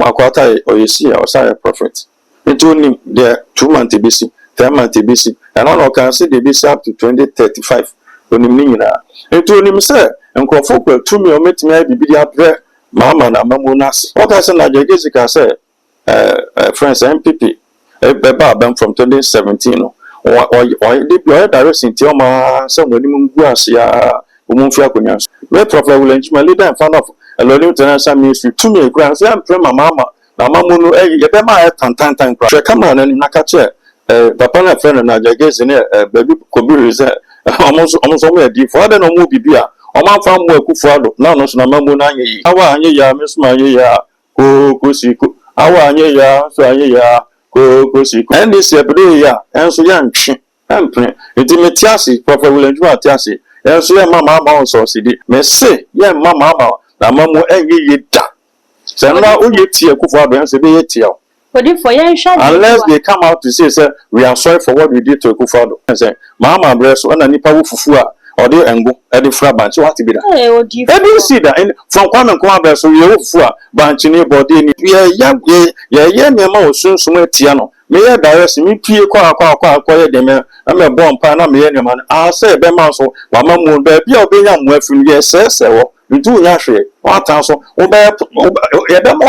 akwata oyesi or say a prophet. It only the 2 months BC, 10 months BC, and all can see the BC up to 2035. When you it only say, and Crawford to me or met me be up there, Mamma and Mamunas. What I said, Jessica said, friends, MPP, a baba from 2017. Or the direct in Tioma, somebody Munguasia, Umufia Kunyas. Where Prophet will my leader in front of a Lieutenant Ministry to me, grants, I'm my mamma. Na mamuno yebema tantan kra camera na nakache papa na friend na jagezi ne baby kobiri ze omonso mo edi fo ade no mo bibia o man fa mo akufu ado na no so na mamu na anye yi awa anye ya mesuma anye ya ko siku awa anye ya so anye ya ko siku ndc ebede ya enso ya ntwe empre intimate asi Prophet William Juma atiasi enso ya mama on so sidi me se ya mama na mamu enye yi da. Unless they come out to say, we are sorry for what we did to Kufado. And say, Mama breast, when a nipa fufua, or the angle, at the front bunch, what to be done? I didn't see that from Kwame Kwame, so you fua, bunch in your body. Yeah, Mama soon somewhere Tiano. May I direct me, Pia, quiet them. I'm a bomb pan, I'm a man. I'll say, Bemaso, Mamma Moon, baby, or be young, where from yes, sir. Into Yashi, what answer, obey more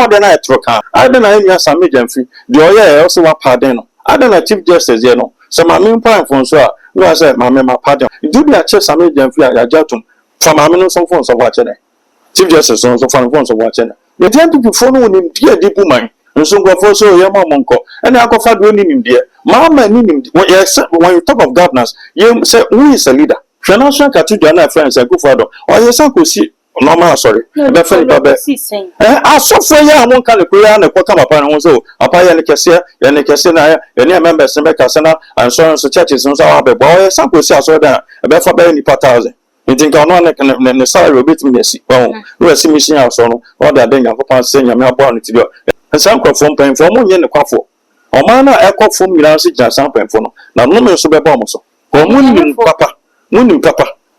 than I took. I don't know any some agency. The Oya also a pardon. I don't know Chief Justice, you know. So my main point for so no, I said, my pardon. Do be a chess some agency at Jatum from my minutes of phones of watching. Chief Justice also from phones of watching. The time to follow him, dear deep woman, and soon go for so your monko, and I go for doing him, dear. Mamma, when you talk of governors, you say, who is a leader? Financial Cathedral friends, a good father, or your son could see. No, sorry. I saw for ya one kind of prayer and a quarter upon also. A pie and a cassia, and a cassina, and a member Semecasana, and so on, so churches and so on. Boy, some could say so that a better for any per thousand. You think I'm not and the salary will be to me. Oh, we are seeing our son, or that then I'm upon saying I'm not born to do. And some come from paying for money in the coffee. Or man, I call from Milan, just something for no. Now, no man so be bomb. Or Mooning Papa,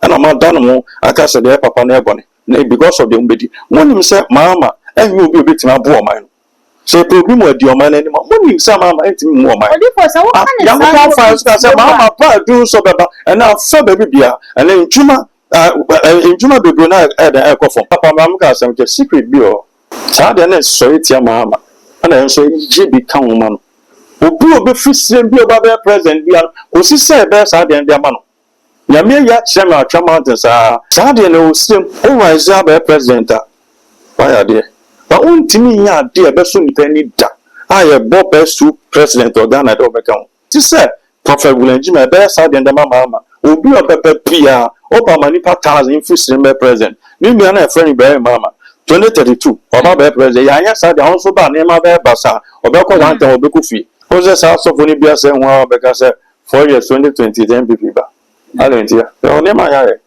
and I'm not done more. I can't say the Papa never. Because of the umbedi. When you say, Mama, and you will be a bit my poor man. Say, problem with your man anymore. When you say, Mama, ain't more man. Mama, do so better, and now so baby beer, and then Juma, the Brunei at the echo from Papa Mamma, some secret bureau. Sardin is so it's your Mama, and then so she become woman. Who be fishing be about their present, who she said, best I than their man. Yamia ya chama mountains are Sadia no sim over Zabe president. Why are they? But one to me, ya dear Bessun penny da. I have Bob Bessu president or Ghana overcome. She said, Prophet William Jimmy Bess, I and the Mamma will be a pepper Pia, Oba Manipa Tars in Fishing Bear present. Maybe I'm a friend Bear Mamma. 2032, or Bear president. Yes, I also by name of Bear Bassa, or Beko Wanta or Bekufi. Who's the house of Unibia saying, well, because 4 years 2020, then be people. I don't hear. No, never mind.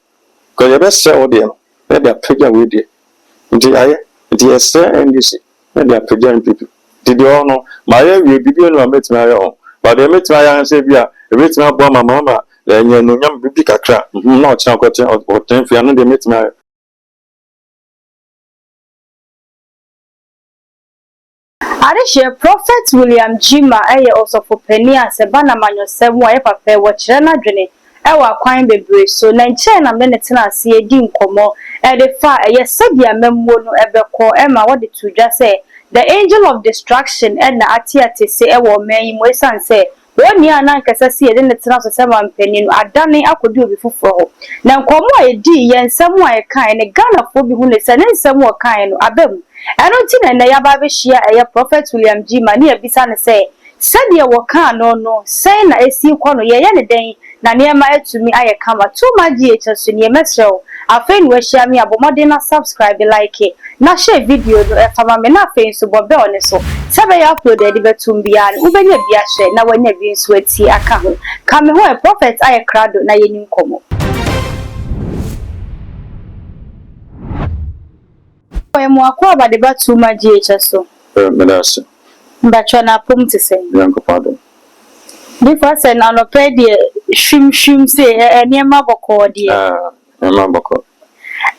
Because you best sell them. Let their picture with you. Dear sir, and you see, let their picture people. Did you all know? My will be no met my own. But they met my own savior. A rich man, my mamma, then you know, young big crap. Not chocolate or 10 for another met my. Arisha Prophet William Jima, also for Penny and Sabana Manu 7 wife affair, what Rana Drenny. Ewa kwan bebre so na nche na me netena ase edi nkomo e de fa ye sabia memmo no ebekọ e ma wode to dwa say the angel of destruction and na atiate se ewo man mo esan say woni anan kasa se edi netena so sema mpani no adane akodi obi fufuro ho na nkomo edi ye nsem a ye kan ne Ghana fo bi hu ne se ne nsem o kan no abam eno ti na ya ba be hia eye Prophet William Jima ne ebisa ne say said ye waka no say na esi kọ no ye ne den na niema etumi aye kama too much GHS so niema show afen we share me abomode na subscribe like na share video no fama me na afen so bobe one so sebe ya upload e betum bia no ubenya bia share na wanya bi nso ati aka ho kame ho Prophet aye krado na yenim komo mo akwa ba de ba too much GHS so Medasi mbacho na pom te sen yanko pardon before say na no pay de shim say niema boko de niema boko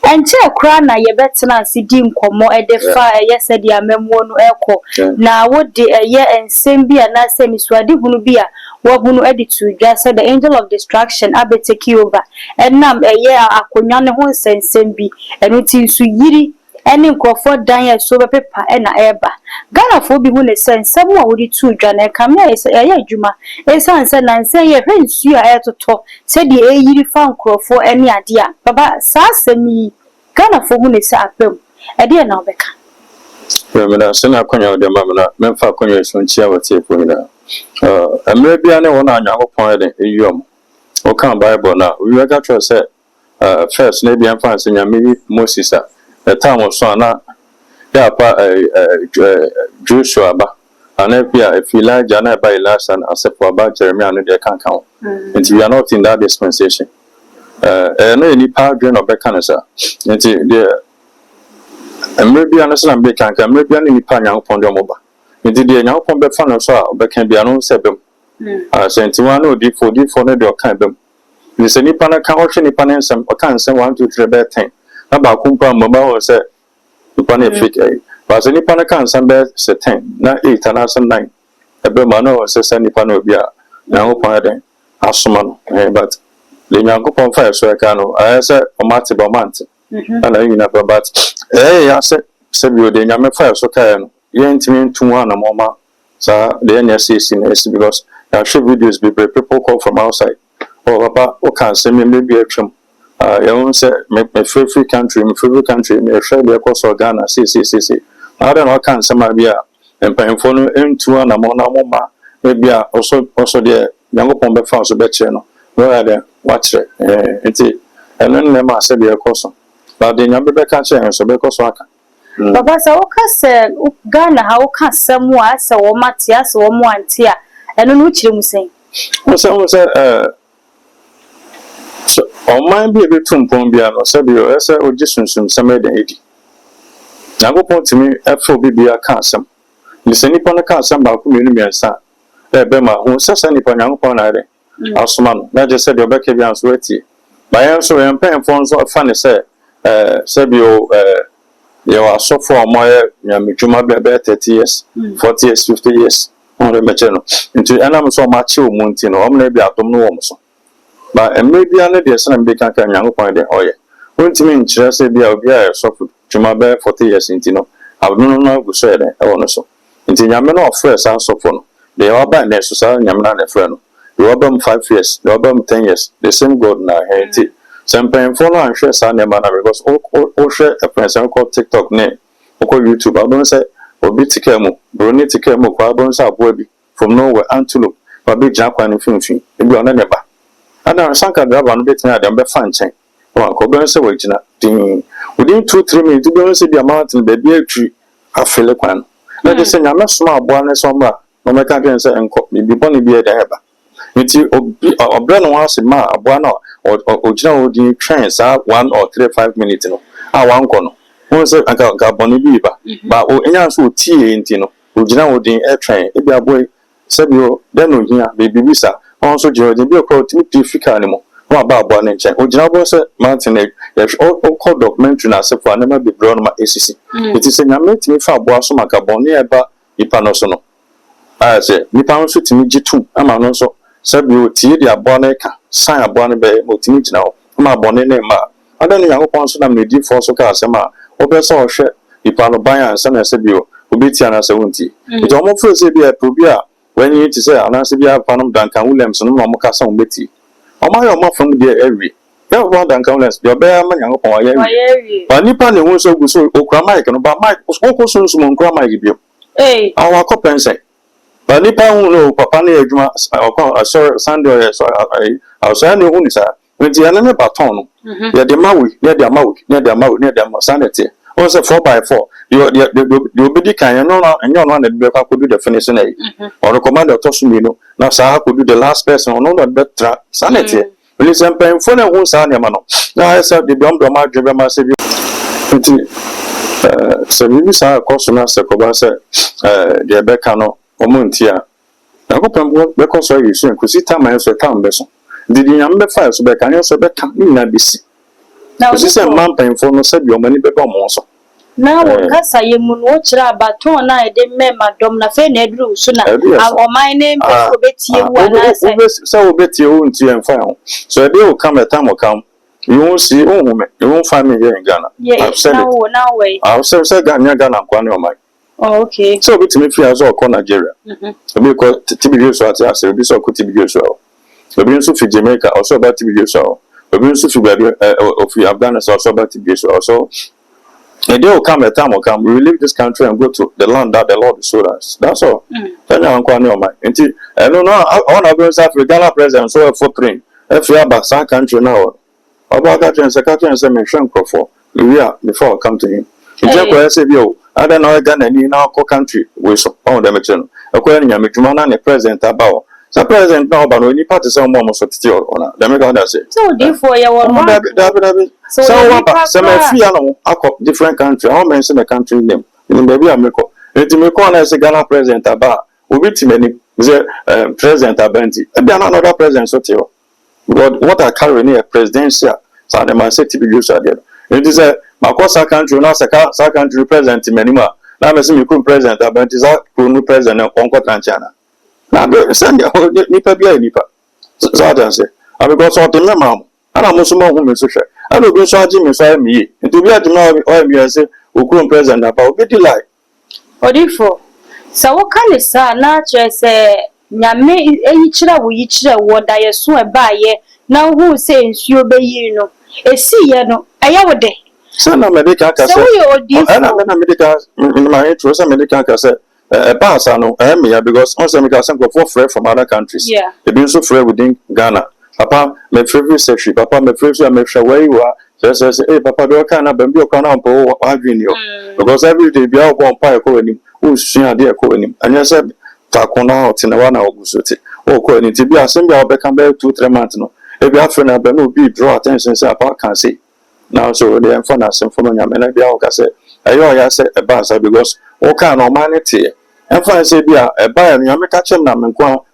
enche kra na ye betena ase di nkomo edefa yese di amemwo no eko na wo de eye ensem bia na se misuade hunu bia wo hunu editu dwa se the angel of destruction abeteki over enam eye akonwa ne ho nsensem bi enu ti nsu yiri eni nkrofo dan ye so bepepa na eba Ghana fo bi hu ne sensem a wodi tu dwa na kamia eye adwuma esanse na nse ye hwensu a etoto se di eyiri fa nkrofo eni ade a baba sa semi Ghana fo hu ne se apem ede na obeka Remember sena kwanya de mamna memfa kwanya so nchia wote po ina amre bia ne wona anyankopon de eyom o kan bible na we ga tro say first na bia mfa se nyame Moses a the time so na ya pa Joshua ba ana bia if Elijah na ba Elisha na asepo ba Jeremiah no de kan and we are not in that dispensation no any power drain of bekanasa and the maybe understand be kan maybe any pa nyankopon de omoba nti de nyankopon be fa no so a be kan bia no sebem senti wan no di for no de o kan bem ni se nipa na kan o hwe nipa na nsem o kan nsem 1 2 3 be 10 na ba kumpa mba ho se nipa na fake ba se nipa na kan nsem be se 10 na 8 na some 9 ebe ma no se nipa na obi a nyankopon de asoma no but le nyankopon fa so e kan no ayese o mate ba mante and I na but ya se bi o de nyame fa so kai no ye ntimi ntu ana moma sa the NSC is because I show videos people call from outside papa o kan se me be atwam ya won se me favorite country me share the course of Ghana see I don't know kan se ma bia empanfo no ntu ana moma e bia also de nyankopon be fa so be kire no no ya de watch enti enen ne ma se be course but the nyambe be ka kire so be course aka Baba sa woka se Ghana ha woka samu a se wo mate a se wo mo ante a eno no kire mu sen wo se so o man bi e tumpon bia no se bi o se o jisunsum same den edi nyankopon timi efo bibia ka asem ni se nipa na ka asem ba ko menu miensa e be ma ho se nipa nyankopon na re asoma no na je se de obeka bia so ati ba yan so yan pen fon so fa ne se bi o you are so for my Juma be 30 years, 40 years, 50 years on the machine. Into an so much mountain or maybe I don't know so. But and maybe I need some big young point the oil. Won't mean just be a so Juma be 40 years into no. I don't know who said it. I want to so. Into Yamano of first and so for they are by necessary Yamana friend. You are 5 years, you are 10 years, the same God now. Sometimes follow and share some man because all share a person called TikTok name or YouTube. I don't say or be tikemo, brony tikemo, quabons are baby from nowhere antelope, but be jump and finishing. If you are never. And I sank a grab on bit now than be fan chain. One could say, within 2-3 minutes, you don't see the amount in the beer tree. I feel a quan. Let us say, I'm not small, one somewhere. No matter can say and be bonny beer the ever. It's you or brand once a ma, one or general trains 1 or 3 5 minutes. No, I want corner. Once I got bonny beaver, but oh, any answer tea ain't no. Original air train, if your boy said you then no here, baby visa. Also, George, be a call to difficult anymore. What about one and check? Original said Mountain, there's all called documentary as if I never be blown my ACC. It is a yamate me for Bosso Macaboni about Ipanosono. I say, Nipan to me G2, I'm also. Sabi o tie dia bone ka san abone be motimi gina o ma bone ne ma adan yankopon so na me di for so ka asema o be so hwe ipa no ban ansa na sabi o obeti ana se wonti e o mo fo se bi e probi a when you ti say ana se bi a panom Duncan Williams no mo ka sa o beti o ma yo mo fam dia every ya o Duncan Williams dia be ma yankopon wa ya ba nipa ne ho so gu so okura mic no ba mic o ko so mo okura mic bi awa ko pense but nipa hu no papa na adwuma sorry Sunday so I say no hu ni sa nti ana me baton no ya de mawi ya de amawi sanity o say 4x4 you obedi kan no enyo no na de kwa do the finish na or recommend to so mi no na sa ha do the last person no no better sanity we say pen phone hu sa na ma no na say de dom ma dwebe ma say bi nti so bi sa ko so na se ko ba say de be kan no omontia na ko pambo be ko so yesu enkosi tama so tam be so didi nyam be fa so be kan so be kan ni na bisi Now, this is a man paying for no said your money beba monso. Now, Cassa, you moon watch about 2 and I didn't remember Domna Fenedru sooner. Or my name, so bet you own tea and found. So they will come, a time will come. You won't see, you won't find me here in Ghana. I've said it. Now, way. I'll say, Ghana, Ghana, oh, okay. So between me, I saw Nigeria. Because TBU, so I said, this or could TBU, so. The Beans of Jamaica also about TBU, so. The Beans of Afghanistan also about TBU, so. A day will come, a time will come. We will leave this country and go to the land that the Lord showed us. That's all. Then I'm going to I don't know. I want to go inside the Ghana president, so for train. If you have some country now, about that and secretary and some shank for we are before I come to him. I say, yo, I don't know Ghana in our country. We so on the mission. According to Mijumana, the president about. So president now, but when you part to some more so on the American say. So therefore, you want so some different country. I mention the country name. Maybe America. It may call as a Ghana president about. We beat many president Abenti. And then another president so too. But what I carry near presidential, so they must say to be used at it. It is a Makosa country, not a country president in Menima. Now, I see you could president Abenti is a president of Congo Tanchana. Now, send your Nipa be a Nipa. So I say, I will go sort of my mom. And I'm also more women social. I will be charging me so me. And to be at the moment, I say, who couldn't present about get delight. What if for? So what kind of son, not just Nyame eyichira wo yichira wo da yeso eba ye na hu say nsuo be yi no esi ye no eye wo de sana medical ka say na medical my intro say medical ka say eba asa no me ya because on say medical say for free from other countries they been so free within Ghana papa me favorite section papa me favorite me hwe where you are say hey papa do kan na bambi okwa na mpo adwini yo because every day bia okwa mpa ekọ anim o sua de ekọ anim anya say takona otina wana ogusote okọ ani ti bia asem bia obeka be 2-3 months no e bia afre na be no be draw attention say apa can say now so the info na sem for nyame na bia o ka say ayo ya say e ba say because o ka na o manete info say bia e ba nyame ka chem na menko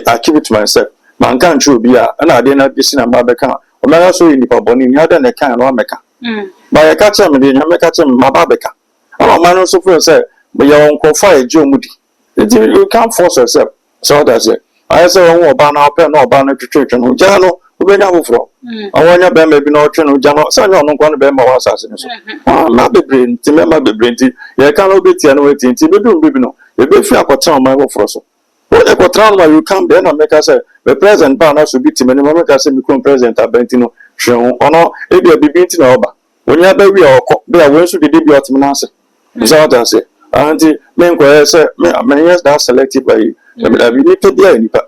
I keep it to myself man kan chu bia na de na bisi na ba be kan o mara so ni pa boni ni ada na kan no meka ba ya ka chem de nyame ka chem ma ba be ka ama man so for say be ya on ko fa e je omudi. You can't force yourself. So that's it. I say, oh, Bana, open no Bana to church and Jano, who been out from. I want your baby no channel, Jano, so you're not going to be my assassination. Not the brain, to remember the brain, you can't be waiting to be doing, no. If you have a town, my work for so. What a town where you come then and make us say, the present Bana should be Timmy, make us become president of Bentino, show, or no, it will be beating over. When you have baby or they are going to be the answer. So that's it. Auntie, men go say, many years that selected by you. We need to be a nipa.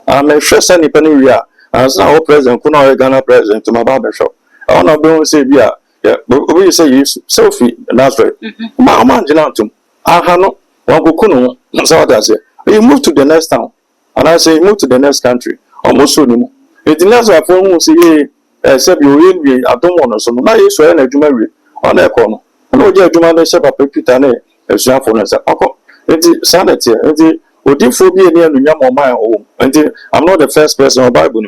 I may sure send a penny. As now, president, Kuna Ghana president to my barber shop. I want to say, yeah, we say you, Sophie, that's right. Mamma, Gelatum. I have no one who couldn't. So that's it. You move to the next town. And I say, move to the next country. Almost soon. It's not so for who say, except you will be, I don't want to. So now you swear a Jumari on their corner. No, dear Jumana, shop a Peter. For us, sanity, and phobia near my home. And I'm not the first person of Bible.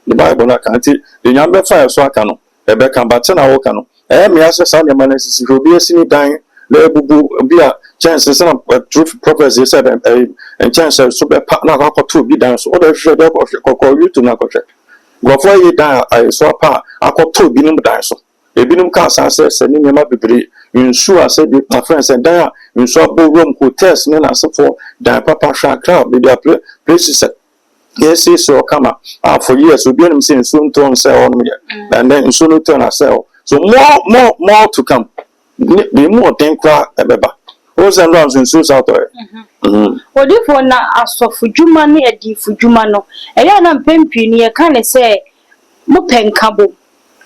The Bible, I can't. The younger fire so I can. A beckham batana okano. Me as a son, the man is be a senior dying. There will be a chance of truth prophecy said and chance of super partner to be done. So other shut up of your you to Nakoche. Before you die, I saw a part. I got 2 billion dinosaur. A binum cast says, sending him up the in sure I said my friends and there in so room hotels and as for the papa shark crowd with their places. Yes, so come up for years we've been seeing soon turn sell on me and then soon turn ourselves. So more to come. The more than cry a beba. What's and runs in Sus out there? What if one as for Fujumani a di Fujumano? A young pimpin, you can't say Mupen Cabo.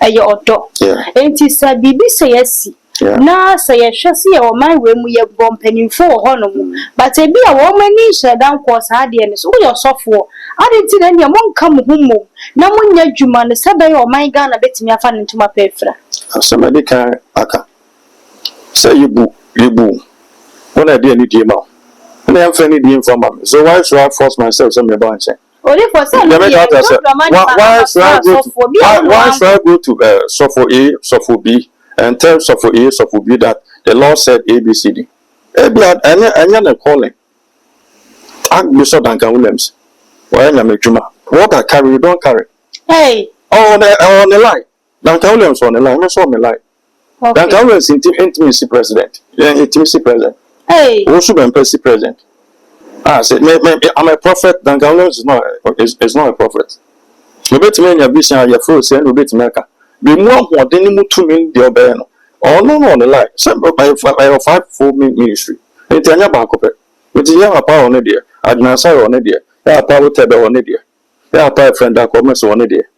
Ayo odo enti sa bibi se yesi na sa ye hwese ye o man we mu ye bom panimfo ho no mu but e bi a wo mani hyedan ko sa de ne so wo yosofo ade ti na ne mo nka mo humo na mo nya dwuma ne se be o man Ghana betimi afa ne ntuma pefra somebody can aka say you when I did any ma na am friendly the informer so why should I force myself some me ban che Only for some. Why should I go to Suffer A, Suffer B, and tell Suffer A, Suffer B that the Lord said A, B, C, D? And you're calling. Ask Bishop Duncan Williams. Why am I Juma? What I carry, you don't carry. Hey. Oh, on the line. Duncan Williams on the line. I saw me line. Duncan Williams intimacy president. Yeah, intimacy president. Hey. Also, embassy president. I said, I'm a prophet. Duncan Williams is not a prophet. You bet me in your vision, your first and you bet me. Be more what any more to me, the obey. Oh, no, on the line. Some by a 5-4 ministry. It's a bank of it. Which is a power on it, dear. I'd not say on it, dear. There are power table on it, dear. There are power friend that comments on it, dear.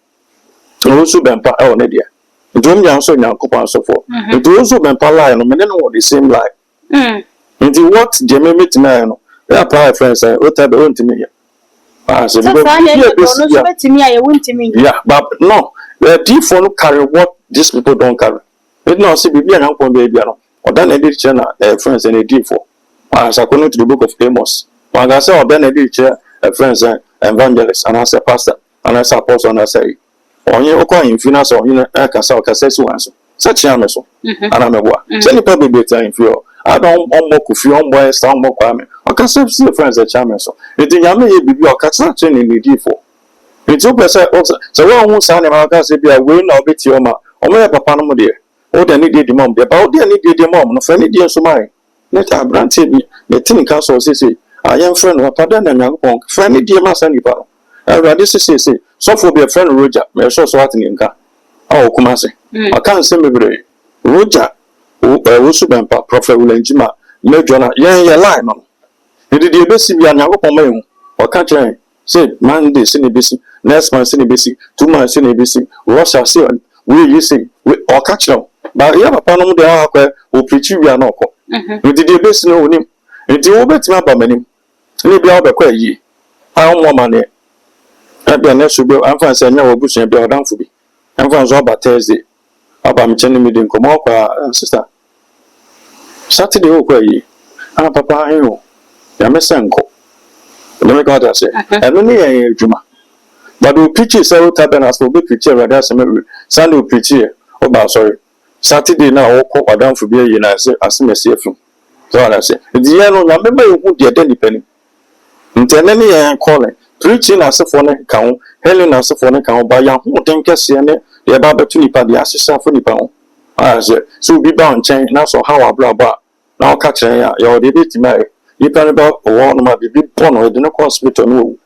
Also, been power on it, dear. Don't you answer your coupon so forth? It also been power line, and then what the same line. Into what Jimmy met man. There are power friends, what I don't to me. I said, yeah, but no, the default carry what these people don't carry. It not see be an uncle baby, or then a ditch friends and a default. As according to the book of Amos, when I saw then a ditch friends and evangelists, and as a pastor, and as a apostle, and I say, on your coin, finance or in a castle, Cassess, such a mess, and I'm a war. Send probably better in fear. I don't want to feel more sound more crime. I can see friends at Chamas. It is Yami be your catch in the default. It's open, so one won't sound about us if you are willing or bit your ma, or my papa no dear. Oh, they needed the mom, about they needed the mom, no funny dear so my. Let our brand me, the tin castle say, I am friend of Padan and young punk, friendly dear Master Nipa. I read this say, so for be a friend Roger, may show swatting in car. Oh, Kumasi. I can't say me, Roger. Also been Prophet William Jima, Major, yeah, line on. He did the best be an young or catcher. Say, Monday, Sinny Bissy, next month, Sinny Bissy, 2 months, Sinny Bissy, Russia, say, will you see, or catch them. But you have a panel there who preach you are not. We did the best know him. It will bet me about many. Maybe I'll be quite ye. I don't want money. I've been next to be, I'm fancying no bush and be down for me. I'm fancying about Thursday. About me meeting come up, sister. Saturday, okay, and papa, I know. Yamesanko. Let me go to say, and only a Juma. But we preach several tabernacles will be preacher rather than Sunday preach here. Oh, but sorry. Saturday now, or down for beer, you know, as me see from. So I say, the year no, remember you would get any penny. Until any calling, preaching as a phone account, hailing as a phone account by young who think us here, the about to nip the assistant for the pound. I said, so be bound change now, so how I blah blah. Now catch your debate to marry. You can about one might be born or the hospital. No.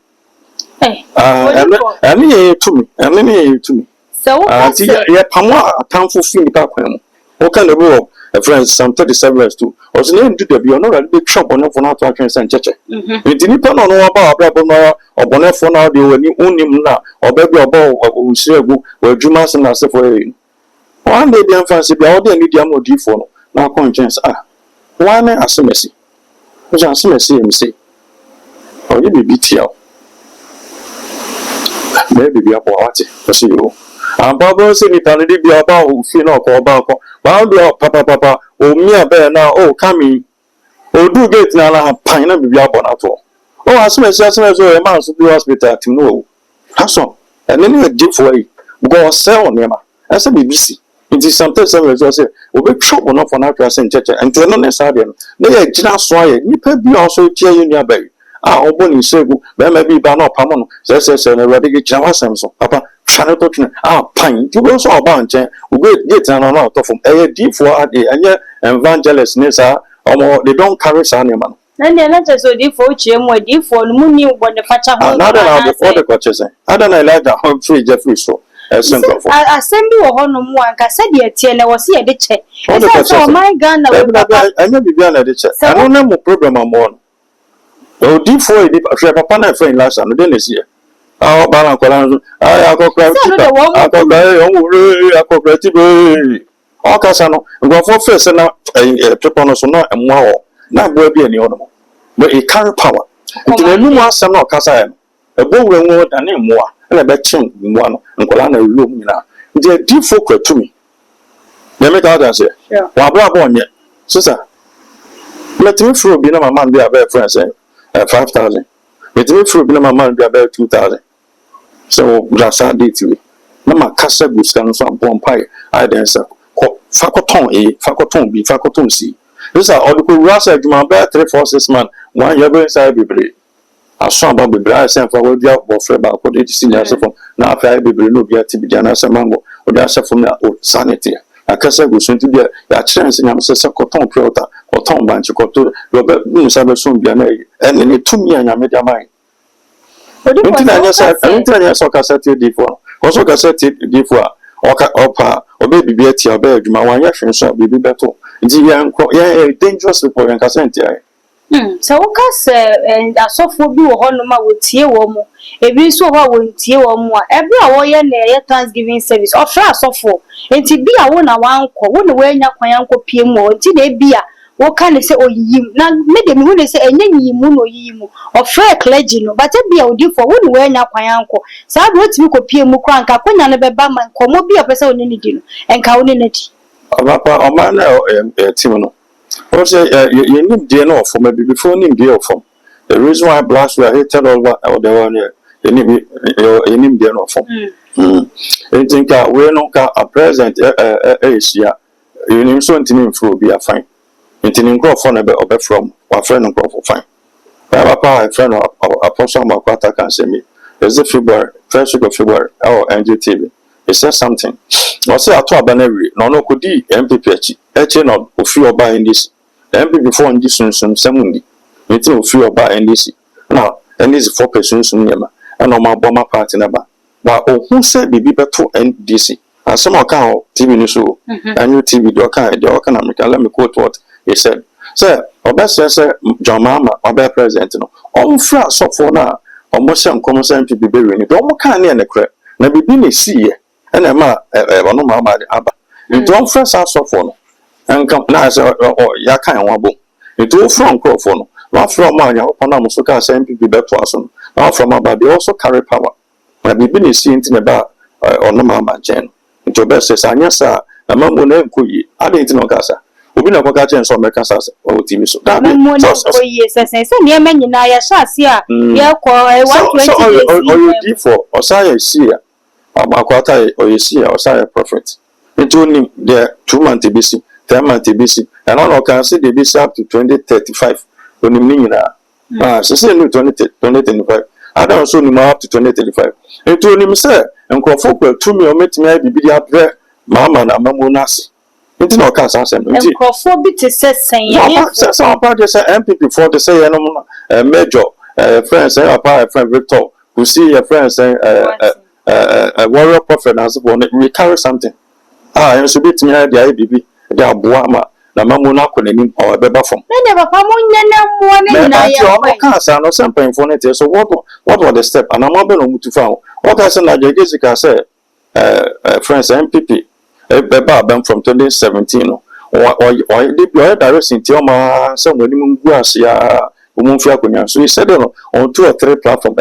Hey, and me to me, and me to me. So, yeah, Pama, a town for feeling back when. What kind of role? A friend, some 37 years too. I was named to be a big shop on for not to actually send church. We didn't know about Brabona or Bonnet now, they were new only now, or baby or bow or Sebo, where Jumas and I say for you. One day the fancy be all the need your more default. Now, conscience, why may I say messy? Which I see him say, or you be BTL. Maybe be up what to see you. And Baba said, "If I be about who feel not call back, bound up, papa, oh, me a bear now, oh, coming. Oh, do get now, pine and be up on at all. Oh, as soon as a man to do hospital to know. That's all. And then you dip for it. Go sell on them. As a BBC. It is sometimes I say, we be trouble enough on our class in church and tell on the side. They are just why you can be also tear you nearby. Ah, open in Segu, there may be Bano Pamon, says a radical Java Samson, Papa, Channel Totten, pine, you also a bunch, we get an out of a deep for a day, and yet evangelist Nessa, or more, they don't carry animal. Then the letters are deep for Jim, were deep for Muni, what the Facha. Another before the coaches. I don't like that home free Jeffrey so. I send you a honor one, I said, yet, and I was here the check. Oh, my gun, I may be beyond the check. I don't know program I'm on. Oh, deep for it, if you have a partner friend last time, then is here. Oh, Balancolan, I got cooperative. Oh, Cassano, go for first and now a preponosona and more. Not will be any other. But it carry power. Into the new one, some of Cassan. A bow word and name more. And I bet you one and Colana Lumina. They are deep folk to me. They make out and say, well, bravo on yet. Sister, let me through be my man be a bear friend, say 5,000. It me through my man be about 2,000. So that's our date. No ma kasa gusta so bon pie. I then say fakoton A, fakoton B, fakoton C. This are all the rasa adwuma be 3-4 6 man. One year be inside bebre. Aso aba bebre I say for we dia bofre ba ko dey senior so from na afa bebre no be ati bi dia na say mango. O dey say from na sanity. Akasa gusta nti dia ya chance nyam say koton pure koton banchi koton robe nu sabe so bia na ene ne tumi anyame dia mai. Entire so cassette D4. Also cassette D4. Opa obe bibi ati obe adwuma wan ya hwen so bibi beto. Nti ya dangerous for yan cassette ai. So wokas asofo bi wo hono ma wotie wo mu. Ebi so ho wontie wo mu a ebi a wo ye na ye Thanksgiving service. Ofra asofo. Enti bi a wo na wanko, wo ne we nya kwan yanko pie mu. Enti na ebi a wo kan say oyiyim na me de me hu say enye yimu no yimu of fair clergy no but e bia odi for wo ne we nya kwan anko sa do timi ko pie mu kran ka kwanya ne beba man komo bia pese oni ni di no enka oni ne di papa o man na team no o say you need dey no for me before need dey for the reason why blacks were hated all over the one you need dey no for I think we no ka a present Asia you need so ntimi mfro be fine. Inti nkrofo na be obe from wa friend nkrofo fine. Papa friend Apostle Makwata can say me. Is the February, first week of February, NGTV. He said something. I say ato abaneri no kodi MPP echi no ofi oba NDC. MPP before NDC sun semundi. Inti ofi oba NDC. Now NDC 4 persons sun yema. And on my bomber party number. But who said bibi beto NDC? And some account TV news and you TV do can America. Let me quote what he said. Sir, Oba says John Mama, Oba president, no. On flat so for now, almost some common sense to be buried. Don't can near the crap. Na bibi see and a ma no mama abba. You don't first out so for no. And come now as ya kind one boom. You do from Crawford. Not from my Panamusoka same people better person. Not from about they also carry power. Na bibi see anything about or no mama Jen. Into best says Anyasa, a mamma name Kuyi. I didn't know Gasa. Obi na kwaka chen so American stars o TV so that so yes say near men na ya sha sia ya ko 120 o you for osaya sia amakwata o sia osaya prophet it only the 2 month BC 10 month BC and all can see the BC up to 2035 oni nyina so say no 2025 ada also ni up to 2035 it only say enkofo kwa 2 million metimi bibi dia bre mama na mamonasi. Inti no ka sa asem nti enkofo bi te sen ya so pa de say MPP for the say no major friends say apa friend Victor who see your friends say warrior prophet as we carry something and so bit me dey bibi dey aboa ma na mamu na konanim o beba fom na papa mo nyana mo na ina ya o ka sa no sempen for net so what was the step and am be no mutu fa o ka say na Jessica say friends MPP Beba Ben from 2017 no or the direction ti o ma say woni mu guasia o mu fi akonya so he said no on 2 or 3 platform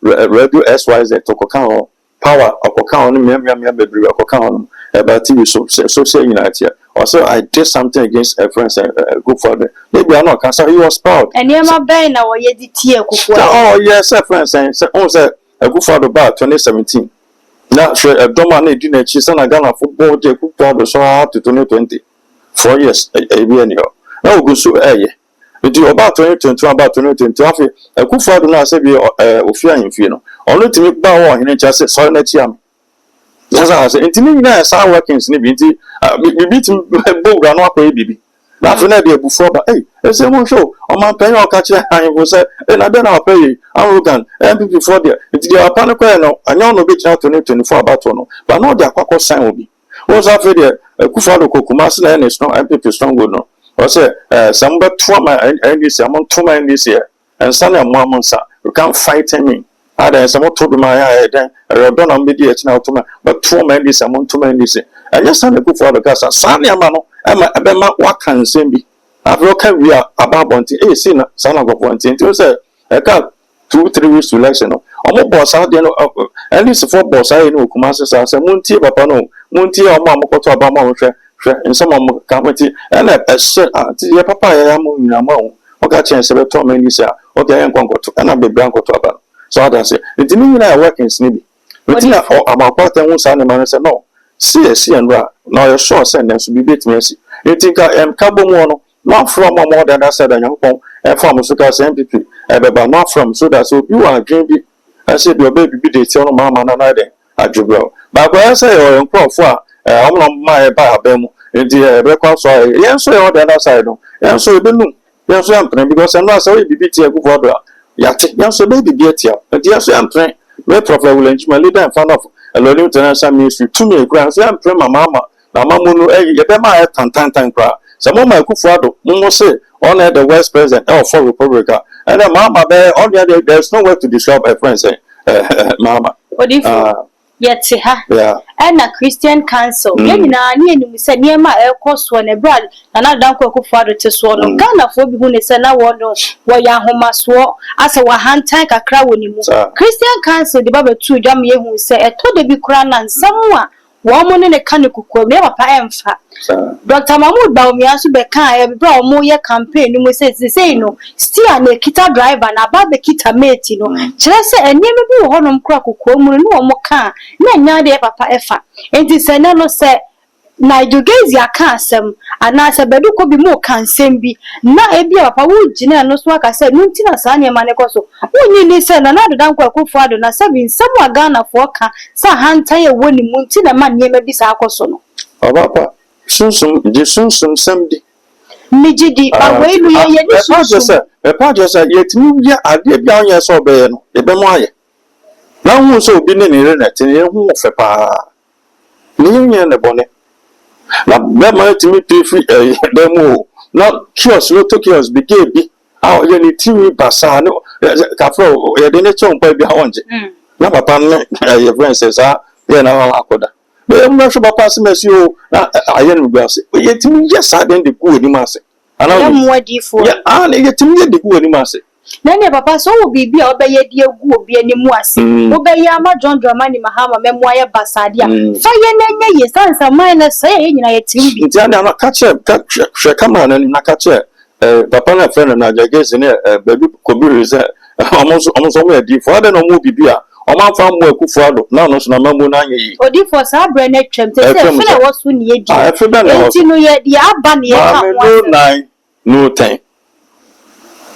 radio SYZ to kokan power okokan no me bebre okokan no about TV social unity also I did something against a friend good for them maybe I not can say he was proud and you ma ben na wo ye di tie kufu oh yes a friend say on say good for the bar 2017 na sure a doma na di na chi sana Ghana football dey cook to so up to 2020 4 years e bi anyhow na we go so it about 2021 about 2020 afi Akufo-Addo na say bi ofia himfie no ono timi ba wo hene cha say so na chi am yes I say intimi na sa workings ni bi nti bibi tim bo gra no akọ bibi na afi na dey before ba say mo show o man pen o ka che han fo say na dey na pay African MPP for there it dey apana kwa no anya no be china 2024 about no but no dey akwa sign obi what's after there Akufo-Addo kokuma say na strong MPP strong go no o say somebody trauma and this among trauma in this year and sana mo sir you can't fight me ada some to be my then don am be there china to but trauma in this among trauma in this and just sana Akufo-Addo ka sana ama no ebe ma waka nsem bi afro ka we about bonti see na sana go bonti nti o say e ka 2-3 weeks to election no omo boss out there no at least for boss I no kuma say muntie papa no muntie omo amokoto aba ma hwe in some of community and a shit your papa ya mo nyina ma oka chance be to many say okay en konkoto na be bran koto aba so that say it mean na working snibi wetin na about hu sa na man say no see and na you sure say dem so be betime si it ka kabo mu no not from more than that said yankon e from so ka say MPP e be ba not from so that so you are dream bi I said your baby be dey tell no mama na na dey adjubro ba ko say your nkofo a omno ma e ba abemu enti e be kwa so yen so your other side no yen so e be nu yen so am because I know say bibi tie ku for do yate yen so baby be tie enti yen so am train me Prophet William Jima leader in front of Eloni International Ministry to me kra so am train my mama na mama no e be ma tantan kra so mama ku for do mo say on the West President for Republica and then mama be on there's no way to describe a friend say mama what if yet ha and a Christian council yen na ni enu se niema e koso na brad na dan ko akufado te so no Ghana fo bi hu ne se na wono wo ya homaso asa wa hantan kakra woni mu Christian council de baba tu dwam ye hu se e to de bi kura na nsam a wo mo ne kan kukuo me papa emfa Dr. Mahmoud Bawumia so be kan e bra o mo ye campaign no mo say no still na kita driver na ba be kita mate no kire se enye me bi wo honom kura kukuo mu no o mo kan na nya de papa efa enti se na no se na jogezi aka asem ana se bedu ko bi mo kan sem bi na e bi papa wo gina no so aka se no ntina sa ne ma ne koso wonyi ni se na do dan ko akufo ado na se bi nsem wa Ghana fo ka sa hantan ye woni mu ntina ma ne ma bi sa akoso no papa sunsun samdi mijidi awe lu ye ni sunsun e pa je yetimi ya ade bia onye so be no e be mo aye na hu so bi ne ne na tin hu fe pa ni nye ne bone na be ma yetimi tefi dem o na kios no to kios bi ge bi a ye ni timi basa no ka fro ye de ne chon pa bi ha wonje na papa ne ye friend say sa ye na akoda be mo so papa se mesio na ayen mugase yetimi yesa den de ku ani mase ana mo wadi fo ya ana yetimi de ku ani mase na ne papa so wo bibi a obe ye de gu obi ani mu ase obe ye ama John Dramani Mahama memo aye basade a fa ye na nya ye sansa minus say ye nyina yetimi bi nti ana ka che kama na ka che papa na friend na jageze ne baby kobiri ze omo mo di fo ade no mo bibi a Oma fa mo akufo ado na no so na mamu na anye yi odi for sa brand twem te se fe na wo so ne edi enti no ye di aba ne ka ho 9 no 10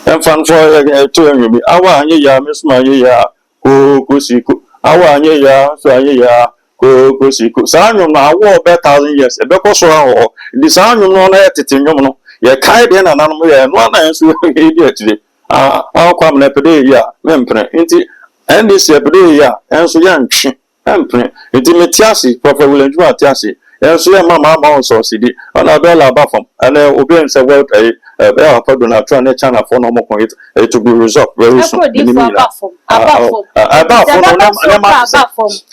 enfan for to enwi awa anye ya mesuma anye ya ko siku awa anye ya so anye ya ko siku sa anyum na awo be 1000 years e be ko so ho di sa anyum no na etete nyum no ye kai de na nanom ye no na enso e di atire kwam na pede ya mempre enti and this every year, and so young, and print. Intimatiasi, Prophet William Jima Tiasi, and so young mamma also CD, and a bella buffum, and obedience a word a bell for the China channel for no more point to be resolved very soon.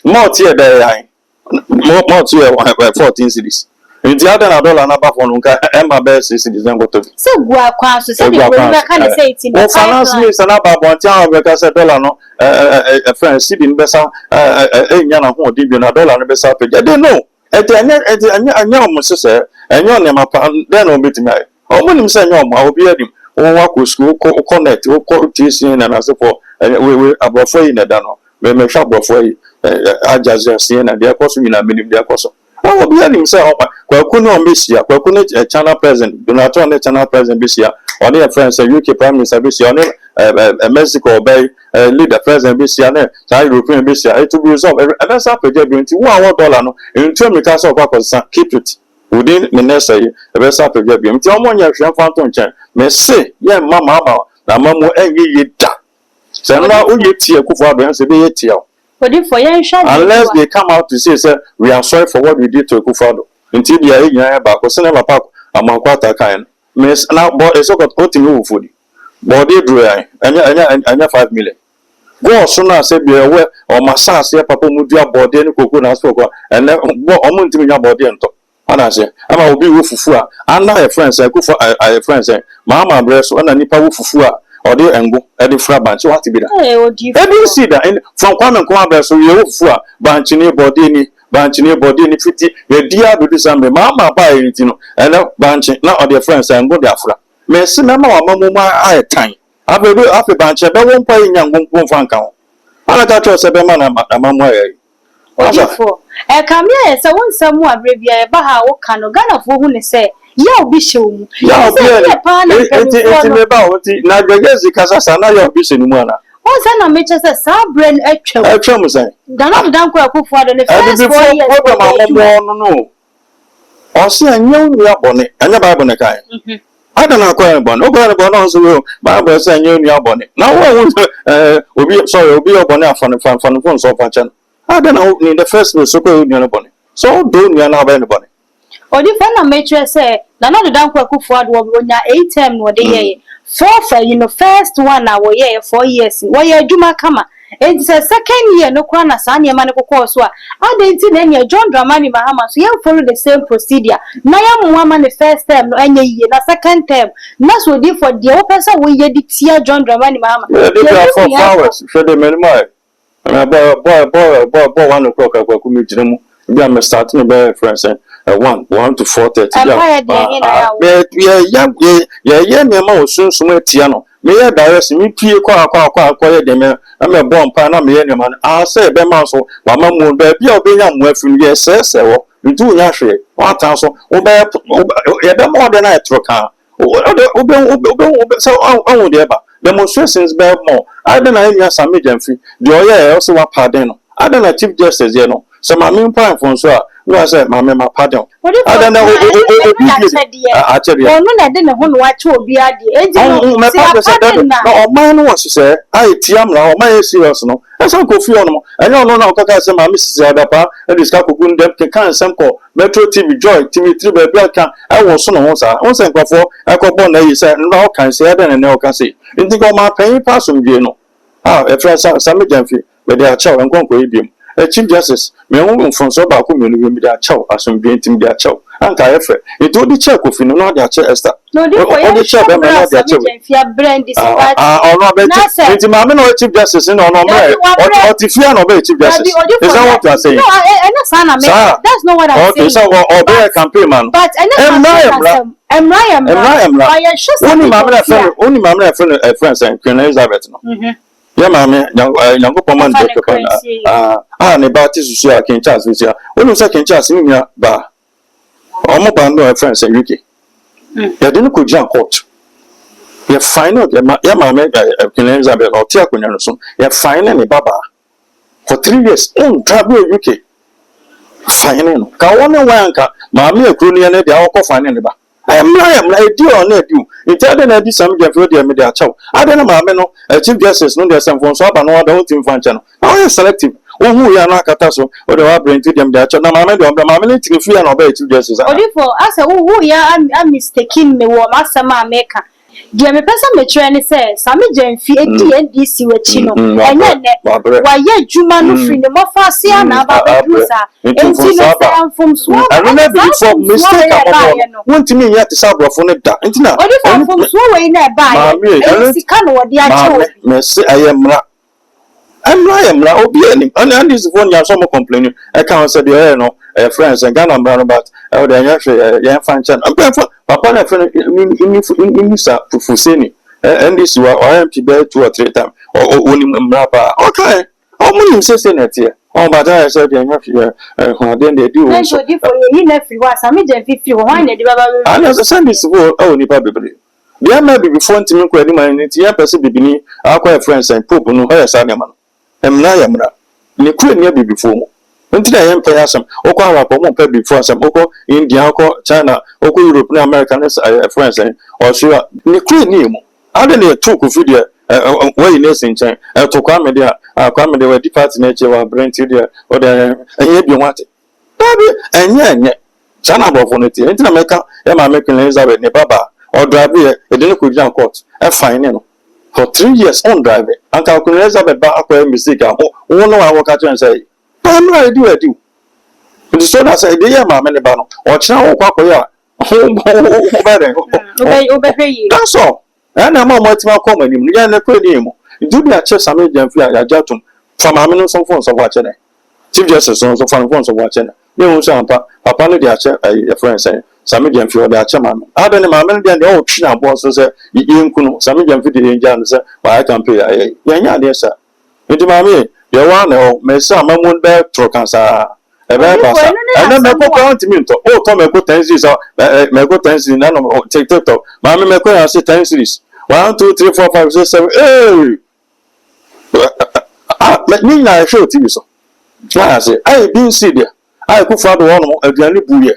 More tier there, more tier 14 cities. In the other dollar number for Nunca, Emma Bess is December. So, Guaquas, so we can say it in the finance is another $1 because a dollar no a friend sitting Bessa, a yana who did $1 and Bessa. I don't know. At the end, young Mrs. and your name upon then will be to me. Or when him say no, I will be at him. Or walk with school, connect, or call TC and as for we will above in a dano. We may shop before I just see and their cost in a minimum their cost. I will be himself. Kwakuno Missia, Kwakune channel president, Donato channel president Bissia, or their friends, UK Prime Minister Bissia, Mexico Bay, leader president Bissia, European Bissia, it will be resolved. And that's up to $1 in 2 meters of Pakistan, keep it within the next year, the best up to Jabim. Tiamonia, Fountain Chan, may say, yeah, Mamma, Namamu, and ye da. So now we get here, Kufa, and say, unless they come out to say, sir, we are sorry for what we did to Kufado. Until they are in your back, or send them a pack among quarter kind. Miss now, but it's got ultimate food. Body dry, and 5 million. Go soon as say be aware or massage your papa mudia body and cocoa and then what to your body and talk. And I say, I will be with Fufua. And now a friend say, go for a friend say, Mamma breast, and a nipa with Fufua. Or the angle at the front bench, what to be done? I do see that from Kwame Kwame, so you have bunch near body, bunch near body, 50, the dear do this and the mamma buy it, and now bunch, now their friends and go there. me se na ma wa mamu ma aye tan abedo afi banche be won pa yin ngon fa nkan ala ka cho se be ma na mamu aye odifo kamia se won samu abrebia e ba ha wo kanu Ghana fo hu ne se ya obi shewu mu ya obi enti me ba oti na gbegezi kasasa na ya obi shenu mu ana o se na meche se sa brain atwa mu se Ghana dan ko akufo ado ne first 4 years wo be ma no o se anyo ni abone anya bible ne kai ada na akwa en bon o go en bon no so bible se anyo ni abone na wo obi sorry obi abone afan fon so fa chan ada na in the first place so ko ni abone so do ni na ba ni bone odi fa na meche se na no dan ko akufo ado wo nya 8 term no de ye fourth first one na wo ye 4 years wo ye adwuma kama and the second year no kwa na sa ne ma ne kokọ so a adenti na nya John Dramani Mahama so you follow the same procedure na ya mo ma the first term no anya yiye na second term na so di for the o person wo ye di tia John Dramani Mahama for flowers for the minimum boy 1 o'clock akwa ku mi jire mu bi am start no be friends 1 to 4:30 yeah me ma osunsun etia no me ya direct me pie kwa ye dem na me bomb pa na me ye nema a say be ma so wa ma mu be bia obenya mu afun ye sese wo ntu nya hwe wa tan so wo be ye be mo de na etroka obe so on de ba demonstrations be more I don't know nya sami jamfi de oye also wa pardon no I don't know chief justice ye no so ma me pan fon so a no say ma me ma pardon I don't know no na de ne ho no wa che obi ade eji no me pardon say that no o man no was say I tiam na o man serious no e so ko fi ono enyo no na o kaka say ma me sisi adapa e diska kokun dem ke kan sem ko Metro TV Joy TV3 be bia kan I wo so no ho sa won say nkofo e ko bon na yi say no kan say ade ne o kan say nti ko ma pen pasum die no e fra sami jamfi we dey acha nkon ko ibiem chief justice me won from so ba ko me no be dey acha asum bi ntim dey acha anka efe it do the check of no dey acha Esther no dey check be me no dey acha fia brand this what no be nti ma me no chief justice no me o ti fia no be chief justice is that what you are saying no na sana me that's not what I'm saying okay so o be a campaign man but Emra only ma me na friends and Queen Elizabeth no yeah mama nyango man de ko ne ba ti susu a King Charles susu a onu say King Charles ni nya ba omo ba no friends in UK ya de no ko jan court ya final ya mama Queen Elizabeth o ti akonya no so ya final ne baba for 3 years on travel UK final no ka wona wanka mama ekru ne ne de akọ final ne ba Emra edi on edu it ade na di sam jefro de me de achaw ade na maame no chief justice no de semfon so aba no ada o tim fanche no how selective hu ya na akata so o de wa brent dem de achaw na maame de o maame ne tiri fi ya na oba chief justice odifo asa hu ya am mistaken me wo masama ameka dia me pesa me try ne say sami jamfi edi NDC wachi no enye ne wa ye juma no free ne mo fa sia na ba producer enti no say from so I never before mistake about want me yet to sabrofo ne da enti na odi from so we na ba e sika no wodi acho me say ayemra obi ani and this phone ya so mo complain e kan say the no friends and Ghana brand but e dey yan fan chan papa na friend in sa fufuseni and this wa MP be 2 or 3 times oni mrapa okay o mo nim say senate here o ba da say dey yan ho den dey do so for you na free wa sami je 50 ho wan dey baba and send this for ni pa bebre there may be before ntimi ko ani man nti ya person bibini akwa friends and pope no ho sa ne ma emra ne kure ne bi before mo nti na yem pay asem okwa awako mo pay before asem okọ India okọ China okọ Europe na America na friends or sure ne kure ne mo ade ne talk of video wey ne senchen to kwa me dia we department na che wa brent dia o de enye bi nwate baby enye China bofo no ti nti na meka e ma make Elizabeth ne baba o drive e de ne ko gian court e fine no for 3 years on drive and Queen Elizabeth ba akwa mistake aho won no wa work at say I'm not do it so that say dey ma me ne ba no o kira wo kwa ya that's all and na ma tima come anim ya na kwa ni mu do be a che same jamfi ya jatum fa ma me no some phone so watch na chief justice so phone so watch na You know, Papa, your friend say, Sammy Jam for the chairman. I don't know, my man, the old China boss says, you can Sammy Jam for the Indian, sir, I can pay. Yeah, dear sir. Into my me, you want to make some moon bear trocansa. And then I go to me. Oh, come and put 10 series out. May go 10 series. None of take top. Mammy, may go and say 10 series. 1, 2, 3, 4, 5, 6, 7. Hey! Let me now show to you so. I say, I didn't see there. I could find one of the Buye.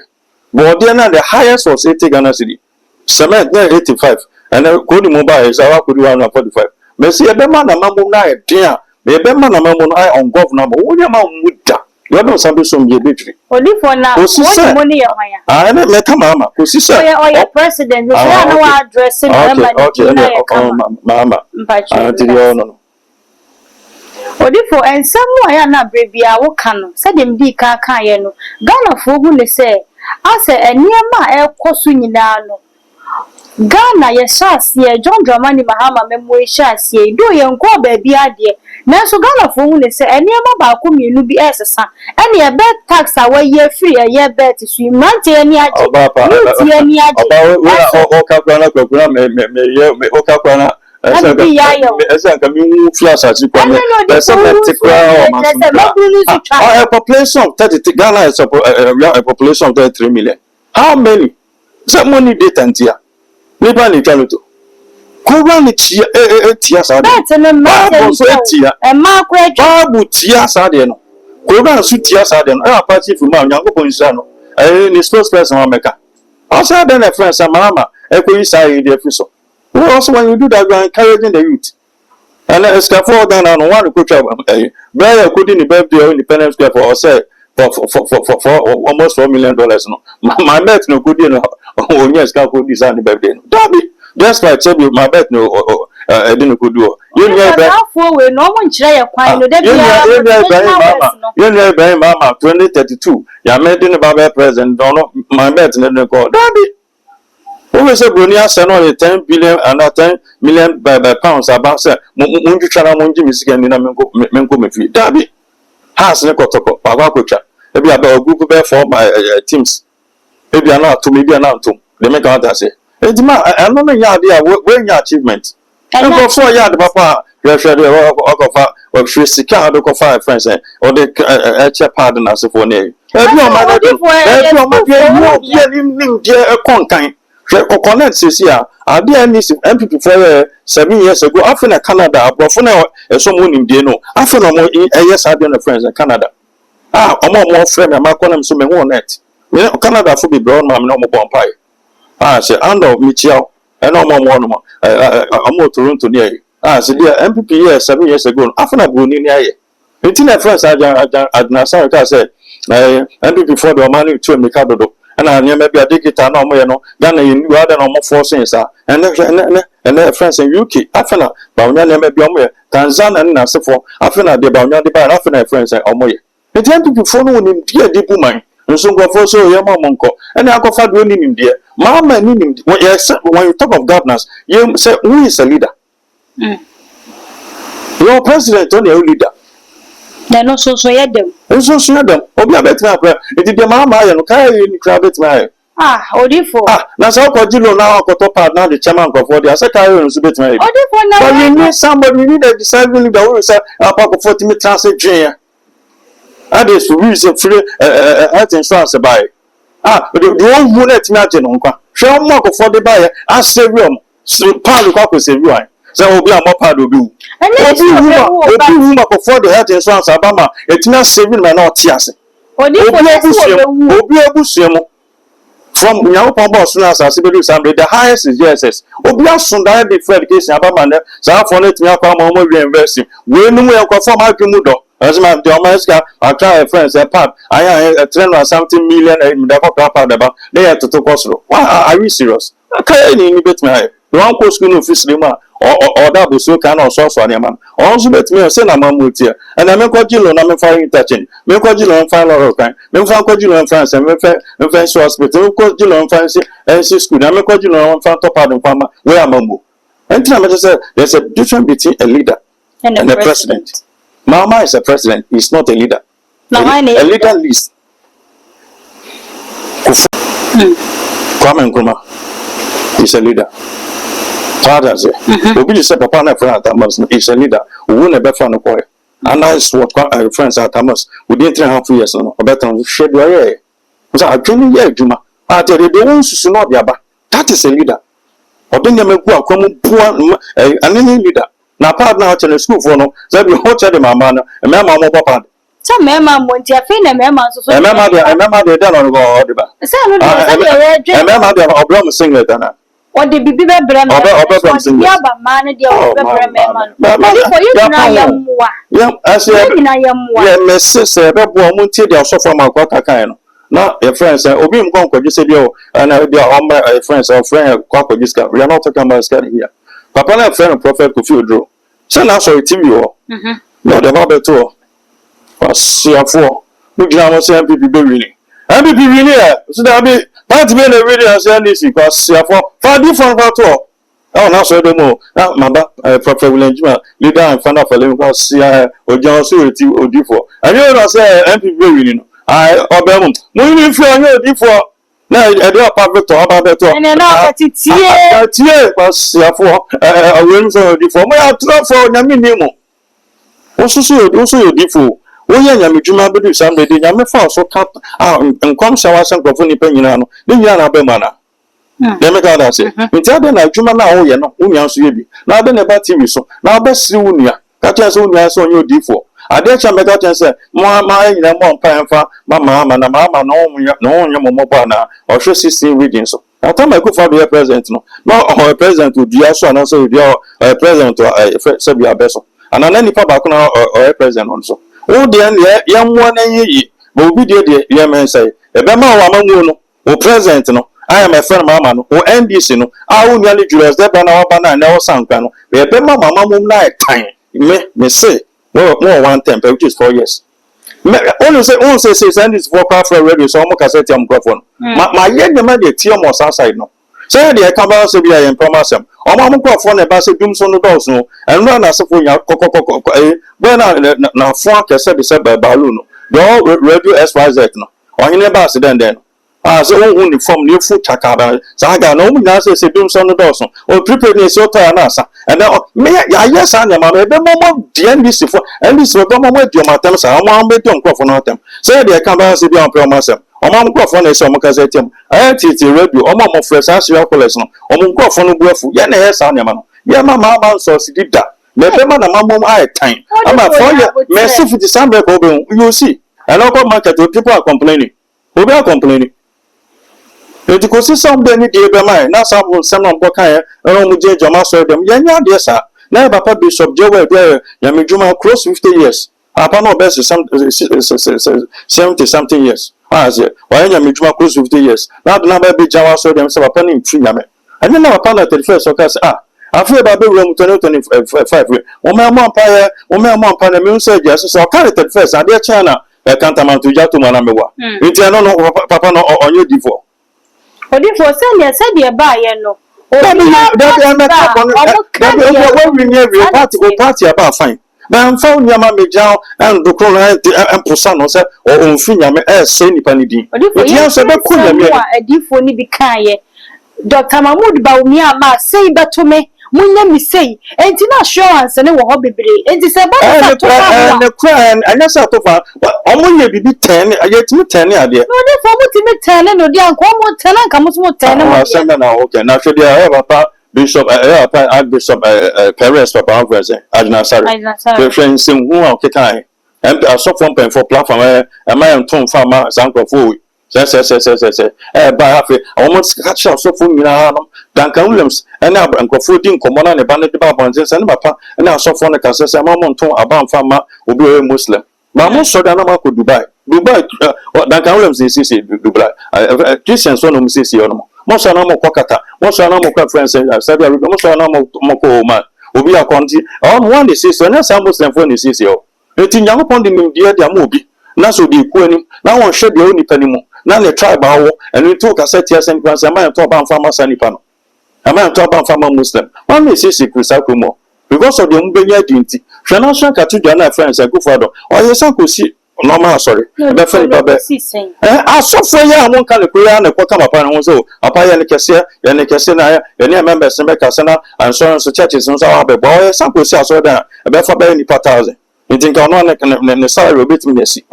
But then the highest was 80 Ghana city. Cement there 85. And then Cody Mobile is our could 145. Messi, a man, a mamma, dear. May be man, a mamma, I on governor. What your mom would da? You don't something some ye victory. Only for now, what's money? I never come, Mamma. Who is your president? No addressing Mamma. Odifo ensemu aya na brebi a wo kan no se dem di kan ye no Ghana fo hu ne se ase eniema ekoso nyina no Ghana ye shase ye John Dramani Mahama memo shase do ye nko ba bi ade na so Ghana fo hu ne se eniema ba ko mienu bi esesa ene ye bet tax a ye free ye bet su mante eni aje ni eni aje o ka kwana me o ka kwana esa ka mi wu fi asasi kwa me esa metikra o a population of 30 Ghana is a population of 33 million. How many? Some money data ntia nipa ni twalo to ko ni tia sa de babu tia sa de no ko su tia sa de no a party fu ma Nyankopon nsa no ni spokesperson wa meka also then a friend Samama ekoyi sa yi de fi so. Also, when you do that, you are encouraging the youth. And then scaffold down on one coach of Brian could in the birthday of Independence Square for say for almost $4 million. No, my bet no good enough. Oh, yes, scaffold design the birthday. Dobby, just like tell you, my bet no, I didn't could do. You know, no one try a quite you know, Mama, 2032. You made in the president, don't know my bet never call Dobby. We say Brunia send on 10 billion and 10 million pounds about say munju chara munji misika ni na menko mefi dabi has ne kotoko baba kocha e bi aba group be for my teams e bi ana to me bi ana to they make out say e di ma eno no ya dia we nya achievement e go for ya de papa hwehwe de okofa we free sika do ko fa friends or the che pad na se for ne e bi o ma de ni e konkan connect says here, are there any MPP for 7 years ago? After Canada, Brofuna, someone in Dino, after no more yes, I don't friends in Canada. More friend, and my column so many net. Canada for be brown, mamma, no more bumpy. Say, under Michel, and no more, I'm more Toronto near you. Said, dear MPP 7 years ago, after a Bruni near you. Until at first, I said, MPP for the money to Mikado. And I maybe a digital no more, no, Ghana, you rather no more forcing, sir. And then friends in UK, Afena, Baunia may be on me, Tanzania and Nasafo, Afena, the Baunia, the Bar, Afena friends and Omoy. It tend to be following him, dear deep woman, and so go for so young monko, and I go for winning him, dear. Mamma, when you talk of governors, you say, who is a leader? Your president, only a leader. Then also so yet them. So them. Obi abet na pra. Eti de mama ya no kai ni kra bet na. Odifo. Na so ko jilo na ko top pad na the chairman go for there. Say kai no so bet na. Odifo na. But you need somebody, you need a deciding leader who say apa ko 40 me transit dream. Ades we say free health insurance buy. The one who let me age no kwa. Hwe mo ko for the buy asave am. So pad ko save you an. Say obi am pad obi. Obi who for the health insurance abama etina saving man not tiase obi abusuemo from Nyankopon boss na asase be do somebody the highest is JSS obi asun that the education abama na say for let me akwa ma mo university we nu e ko form adwemu do as ma the omaska atra friends e pap aya 300 something million e da ko pap da ba na ye toto kosro are you serious okay ni bet me high one ko school office dem or that was so kind of source on your man. Also, bet me, send a man with here. And I make what you know, I'm finding touching. Make what you know, and find out okay. Make what you know, and France, and make hospital. Make what you know, and fancy, and see school. I make what you know, and find top part of farmer where I'm a and I just said, there's a difference between a leader and a president. Mama is a president, he's not a leader. A leader leads. Kwame Nkrumah is a leader. Father say, Obi said papa na friend at Amos is a leader. Who never found a boy. And that's what friends at Amos within 3.5 years no. Better shed your hair. So I dream here Juma. I tell you they won't know the aba. That is a leader. Obi me go come poor an leader. Na part na ho school for no. Say be ho che de mama no. E me mama papa. So mema monti afi na mema so so. E mema de dan on go de ba. Say no dey say dey e mema de obrom singlet na. O de bibi be brem. Obrom singlet. Ya ba ma na de o be brem mema. But for you na yamwa. Yeah, as you na yamwa. Yeah, me say be bo mo ntie de so for ma kwa kakan no. Na your friends obi m kon kwaji say bio na dia o friends or friend kwa kwaji ska. We are not talking about ska here. Papa na friend prophet Kofi Odro. Say na so TV wo. No de ba beto. Siafo we gina mo say MPP be winning so that be party be na winning as NDC cause siafo for different to oh na so dem o na maba Prophet William Jima leader and founder for them cause ojan so odifo and you know say MPP be winning I obem mo ni fi onye odifo na e dey perfect to aba beto and na tie cause siafo we so odifo mo ya tro for nyame ni mo osusu odifo Oya nyamedwuma bedu samedi nyame fa so ka nkom shawa sankrofo nipa nyina no ne nyina na be mana dem ka da se nti ade na adwuma na wo ye no unia so ye bi na ade na ba TV so na ba siri unia ka tia so unia so onye odifo ade cha me ka tia se ma nyina mo mpa emfa mama na onye mo ba na o hwe 16 reading so ata ma ku fa do president no o president odia so na so odia president se bi abeso anana nipa ba ko na o president on so o de ya mwa na yi but obi de ya men say e be ma wa mamu no o president no I am a friend mama no o NDC no a wo nyale Julius de ba na wa ba na wo sanka no e be ma mama mum na kan me say no one time which is 4 years me only say NDC for power for radio so mo cassette am microphone ma ye de ma de tie mo outside no say de ka ba so bi ya promise am o ma microphone e ba se dum so no dos no and no na se fo nya kokokoko when na fo akese be se balu no the radio XYZ no onye ba accident den so won uniform ni fu chakaba saga no mu na se dum so no dos o prepare so to na asa and me ya yes an ma be mo DNDC fo NDC be mo di o matem sa mo be di onkrofo no atem say de ka ba se bi on promise o ma onkrofo na se o mo ka se tem titi radio o mo fresh as your college no o mo onkrofo no buafu ye na yes an ma no ye ma so si dida me be ma na mamom ai time ama for ye me see 50 ko be you see and local market people are complaining who be complaining the kosi some dey ni dey be mai na some no kan e mu je jama so dem ye nya dey sa na papa Bishop Joel dey Nyamedwuma close 50 years papa no be 70 something years say why Nyamedwuma close 50 years na be jama so dem say papa ni mfi nyame and na papa na 31st so ka say after about the room 2025 o me mo ampa na me say Jesus so carry 31st ade China e kantaman to jato mana mewa nti no papa no onye difo odifo say de ba ye no party about fine na mfa nyama meja and do kro and pusa no say o mfi nyame say nipa ni din odifo so be ko nyame adifo ni bi kan ye Dr. Mahmoud Bawumi ama say betume munya mi say enti na assurance ne wo ho bebre enti se ba sa to fa na kran anya sa to fa omunye bibi 10 ayetimi 10 ade no de fo mutimi 10 no de anko mo 10 anka mo 10 mo asem na okay na hwe de papa Bishop Archbishop Perez papa Francis Ajna Sare friends hu o kekan and asofo pen for platform am I ton fa ma sankofo say ba hafe almost catch up so for nyina no Duncan Williams and ankofo din komona ne ba ne de ba bonje se ne papa na asofo ne kase se ma monton aban fa ma obi Muslim ma mo so da na ma ko Dubai Duncan Williams is Dubai Christian so no mo sisi no mo so na mo kokata mo so na mo kwa friends Saudi Arabia mo so na mo ko man obi akonti on one dey sisi na some Muslim for ne sisi o eti nyakopon de nim dia dia mo obi na so de ku anim na won hwe de oni panimu na le tribe awo enu to cassette yes and kwanse am to ban farmer sanipa no am to ban farmer Muslim one me say Krisakomo because of the mbenya dinti hwe na so cathedral na friends akufado o yesan kosi normal sorry be fa nipa be asofo ya amon ka le koya na kwa kama pa na so apa ya ne kese na ya ne members be ka se na insurance churches so wa be boy sample si aso da be fa be nipa 1000 ntinka no ne salary obet mi yesi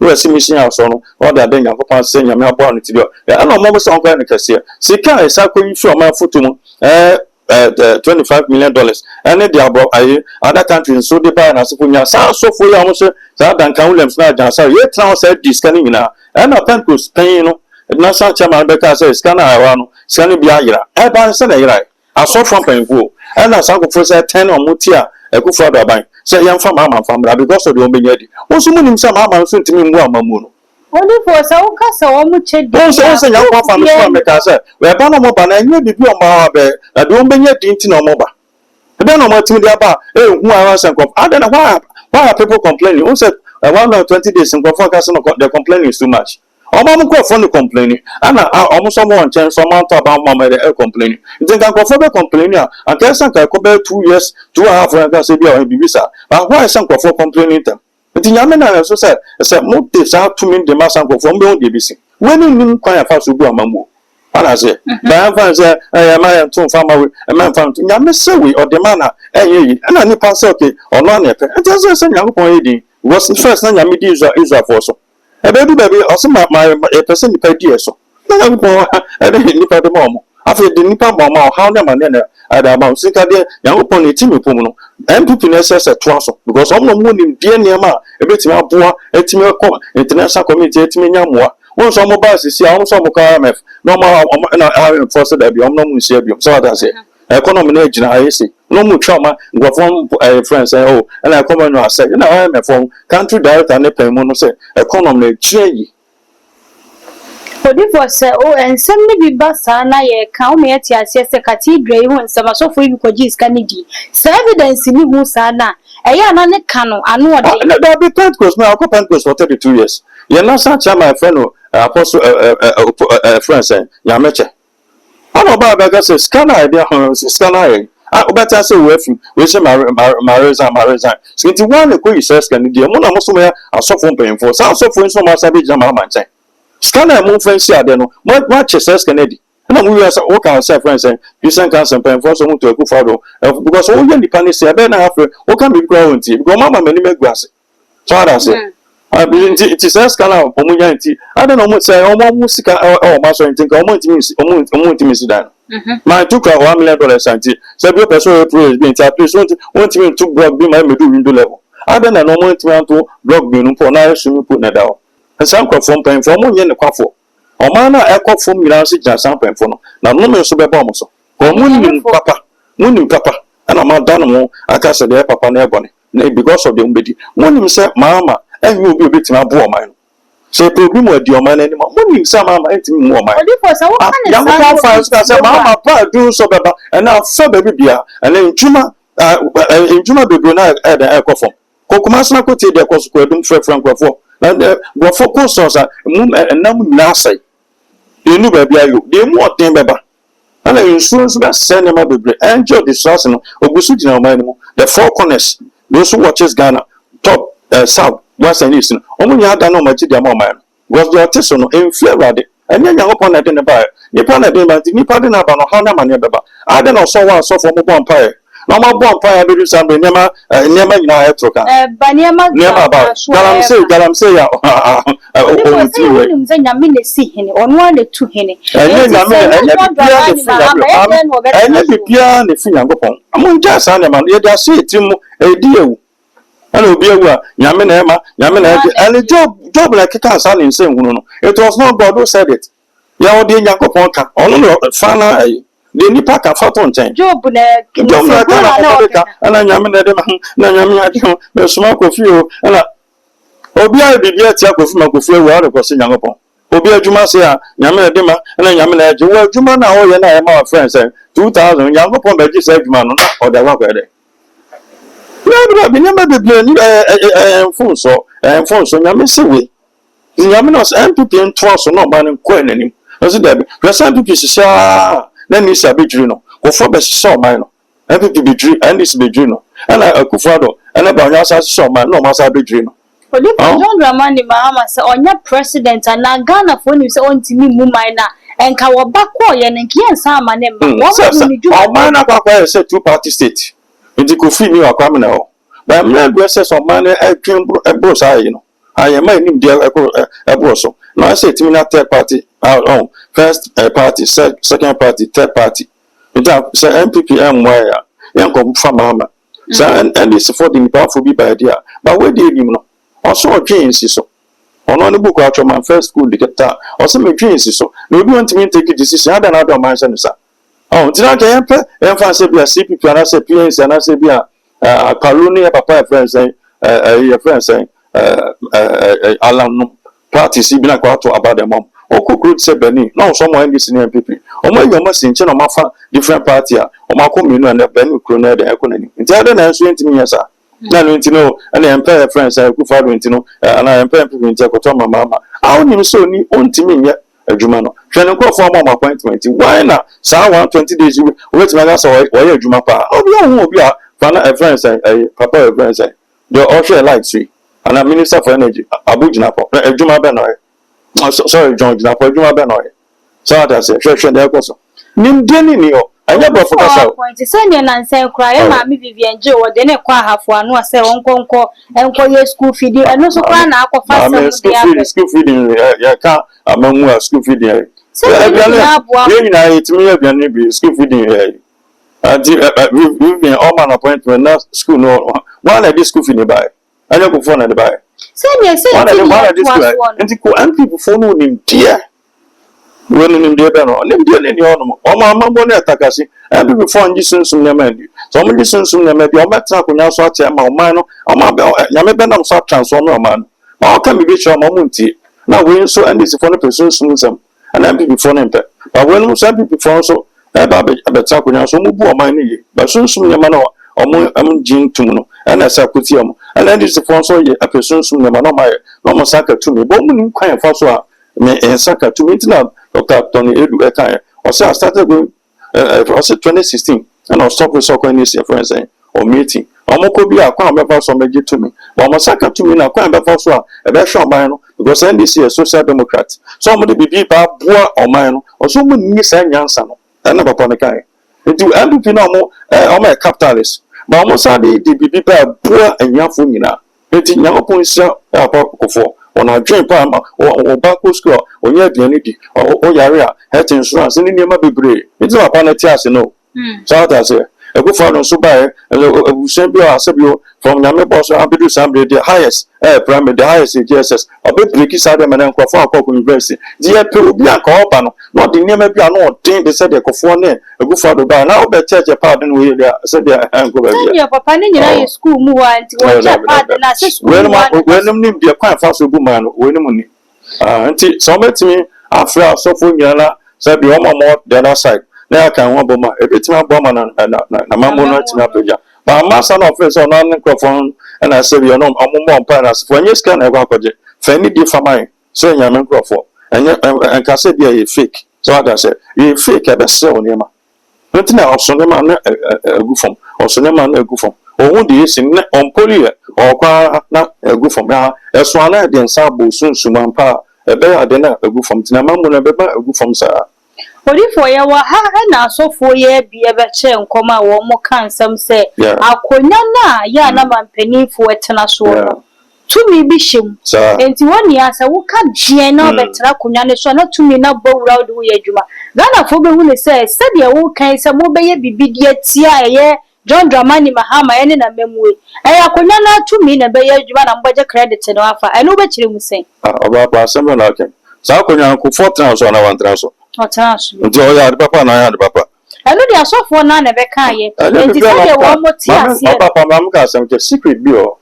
we si mission aso no o da den yakopan se nyame abo anu ti do ya na mo so kwa ne kese sika esa ko yi fi o ma foto mu $25 million and the above other countries so the buy na so nya so for you almost that dan kan Williams na jansa ye tran say this kan nyina and na Pentecost pan no na sa chairman be ka say scan awa no scan bia yira e ban se na yira aso from penfo and na sa ko for say 10 on mutia e ku for do ban say yam fam ama fam because of the ombenya di wo so munim say ama so ntimi ngu amamu no only for so kasa o mu chedi so say yam kwa fam so me ka say we ba no mo ba na enye bibi o ma be na de ombenya di nti na mo ba then no more dia ba who are some I don't know why are people complaining who said 120 days in forecast the complaining is too much Obama go for complaining and almost someone change someone to about mama they complaining you think I go for complaining and tell some go 2 years 2.5 years say be on visa but why some go for complaining them but in Yamena so said mo te sa to me the mass go for me on the BC when you kwanya fa so bu amamu ana say ba fan say my to farmer we man fan to nyame say we or the man yi ana ni pass okay or no na pe and just say nyame pon yi was first na nyame di Israel for so e be do baby o say my person ni pa di so na nyame pon e ni pa de mo afi de ni pa mo ma how na man na ada ma sika de nyame pon ni timi pon no MPP na say to so because om no mo ni die niam e betimi aboa etimi ko international community etimi nyamoa one some mobile see I also MF no more force that be no mun share bi so that say economy na gina I say no mu trauma go from friends say oh and I come no say na MF from country director na pay mo no say economy na gina Odi for say oh and some ni bi basa na ye kan me ati ase se cathedral hu nsama so for ko ji scanidi say evidence ni hu sa na eya na ne kanu anu ode na be Pentecost na ko Pentecost for 32 years ye na sa cha my friend apostle friends Yameche ono ba be say scanner idea scanner obeta say we say Marisa so it one ko is scanner dia mo na mo so me asofo mpemfo sa asofo nso ma sabe jama ma nchen scanner mo fancy ade no mo che scanner di na mo use o kan say friends you send can mpemfo so mo to akufa do because o ye nipa ni say be na afa o kan be kwa wonti because mama mani megwase so ada say it is scanner omunyanti I don't know say omo musika o ma so ntinka omo ntimi sidan my took $1 million santi say be person pro be nti please won't me to block be my middle window level I don't know mo ntimi to block be no for na swimming pool na dawo and some from pen for mo nye ne kwafo o ma na ekofo mira se jan some pen for no na no me so be ba mo so o munim papa ana ma dan mo aka se de papa na ebone because of the umbedi munim say mama and you will be to my boy man. So, problem with your man anymore. Morning, some mamma, and more man. Mama, do so better, and now so baby beer, and then Juma, the Brunei at the alcohol. Cocomasna could take the cost of Frank Grafo, and go for courses and now Nasa. You knew baby, you more thing, Baba. And the insurance that send them up the angel distressing or Busudino man, the four corners, those who watches Ghana, top south. What's an issue? Only had done no much the man. Was the artisan in Florida, and then young upon that in the bar. Nippon at the Nippon about no Hana Manaba. I don't know so one so from a bonfire. No more bonfire, do something never Toka. Banyama about Galam say, Yamine see him on 1 or 2 henny. And let me piano the finger upon. Among just animal, yet I see it a deal. Hello, dear, Yamin Emma, and the job like a cancer in saying, it was not God who said it. Yaw dear Yanko Ponka, only Fana, the Nipaka Faton chain. Job, and I Yamin Edema, Nanyamia, the smoke of you, and Obia be yet Yakof Makofi, where I was in Yanko. Obia Juma say, Yamin Edema, and Yamin Edema, well, Juma now, and I am our friends, 2,000 Yanko Pomba said, man, or the rock at it. Never be blamed phone so Yammy Seaway. Yaminos MPP and twice or not banning coin any. As it be, President MPP, then it's a big Juno, go for best saw mine. MPP be dream, and this be Juno, and I a Kufado, and about us saw my no Massa be Juno. Odi John Dramani Mahama say onya president na Ghana for ni say ontimi mu man na enka wo bakọ ye ne nkian sa ama ne ma wo ni ju o man na kwa say two party state ndi Kofi ni akwa me na ho ba me do say so man e twin bro sa yi no aye man nim dia e bro so na say timi na third party first party second party third party nta say MPP ya yanko fa Mahama and this for the powerful be by idea but where dey him no also twins so ono ne book atwa man first school diketa also me twins so na obi want me take decision ada na do man say no sa ntina ka yempa say bia CPP ana say PNC ana say bia Kaloni papa friends your friends Alan party si bina kwa to about the mom okukuru say Benin na so mo NDC na MPP omo yoma sinche na mafa different party a omo akominu na Benin kro na de ekonani nti ada na so ntimi yesa na no ntino na empire friends Akufo-Addo ntino na empire MPP nti akoto mama awu nim so ni ontimi ye adwuma no hwe ne nkofo am appointment why na sa 120 days we tima ga so we adwuma pa obi ohun obi a fana friends papa friends the official like see and minister for energy Abujinapo adwuma be no sorry John Jinapo adwuma be no so that say hwe dey koso nim deni ni o anya bro for kasa point say ne nan say kra ye ma me Vivian J wo de ne kwa hafo anu say wonkonko enko ye school feeding eno so kwa na akwafa sem school feeding ya ka amamu school feeding ye na yetimi ya bian bi school feeding Vivian all man appointment na school no one of this school feeding by anya ko phone na de by say one of this school and ko people phone no nim dear when nim dear be no nim dear ni ono o ma mambo na atakasi and people phone ji sunsun na mandi so mo ji sunsun na mandi o matra ko nya so atia ma o man no o ma be nyame be na so transform o man ma o ka mi be sure ma munti na we so and this phone person sunsun and then people phone empe but when some people phone so ba be tra ko nya so mo bu o man ni ba sunsun nyama na am jin tum no and asa kuti am and then this phone so ye a person sum nyama no ma no mo saka to me bo mu ni kwan fa so a me saka to me tina Dr. Tony Edu Ekan o say I started going 2016 and I stop with so kwan ni say friends or meeting omo ko bi akwan be fa so me to me but mo saka to me na kwan be fa so a e be show man no because NDC is social democrat so mo de bibi ba boa o man no o so mo ni sa nyansa no na papa ne kan nti MPP na omo capitalist but omo sa de bibi ba boa anyafo nyina nti nyakopon sia apa kofo ona dream pa o ba ko school onya aduane di o yare a health insurance ni niam bebre nti papa na ti ase no so that say Akufo-Addo so by ebusen bi o asebio from nyame boss abedu sambre the highest primary the highest JSS obe break side man nkofo akoko university die pe obi aka oba no no de niam bi ano odin de say de Akufo ne Akufo-Addo ba na obe church pa de no we dey say de enko ba bi ya papa ni nyina ye school mu wa nti wo cha pa de na say school wenum nim de kwan fa so bu man no wenum ni nti so metimi afra so fo nyana say bi o mama the other side na kan ho boma ebetima boma na mambo no atima peja ba masa na office na nkrofon na say bi no amommo mpa na so nye scan na kwa kwaje fa ni di famai so nya men nkrofo enye enka say bi e fake so that say e fake e be say onema ntina osonema na agufom osonema na agufom ohun di esi na onpoli o kwa na agufom ya eso ana de nsa bo sunsuma mpa e be ade na agufom tina mambo na be ba agufom sa Odifo ye wa ha na asofo ye bi e be che nkoma wo mo kan sam se akonya na ya na mampanifo etena so no tumi bi him enti woni asa wo ka die na obetra konya ne so na tumi na bowura wo de wo ye adwuma Ghana fo be hu ne se de wo kan se mo be ye bibidie tia ye John Dramani Mahama ye ne na memwe akonya na tumi na be ye adwuma na mboje credit no afa eno be kire mu sen oba ba asem na ken sa akonya ko 4 so na 1 transfer Otasu. Nti o ya de papa na ya de papa. Elu de asofo na be kan ye. Nti se de wo mo ti ase. Papa mam ka asem ke secret bi o.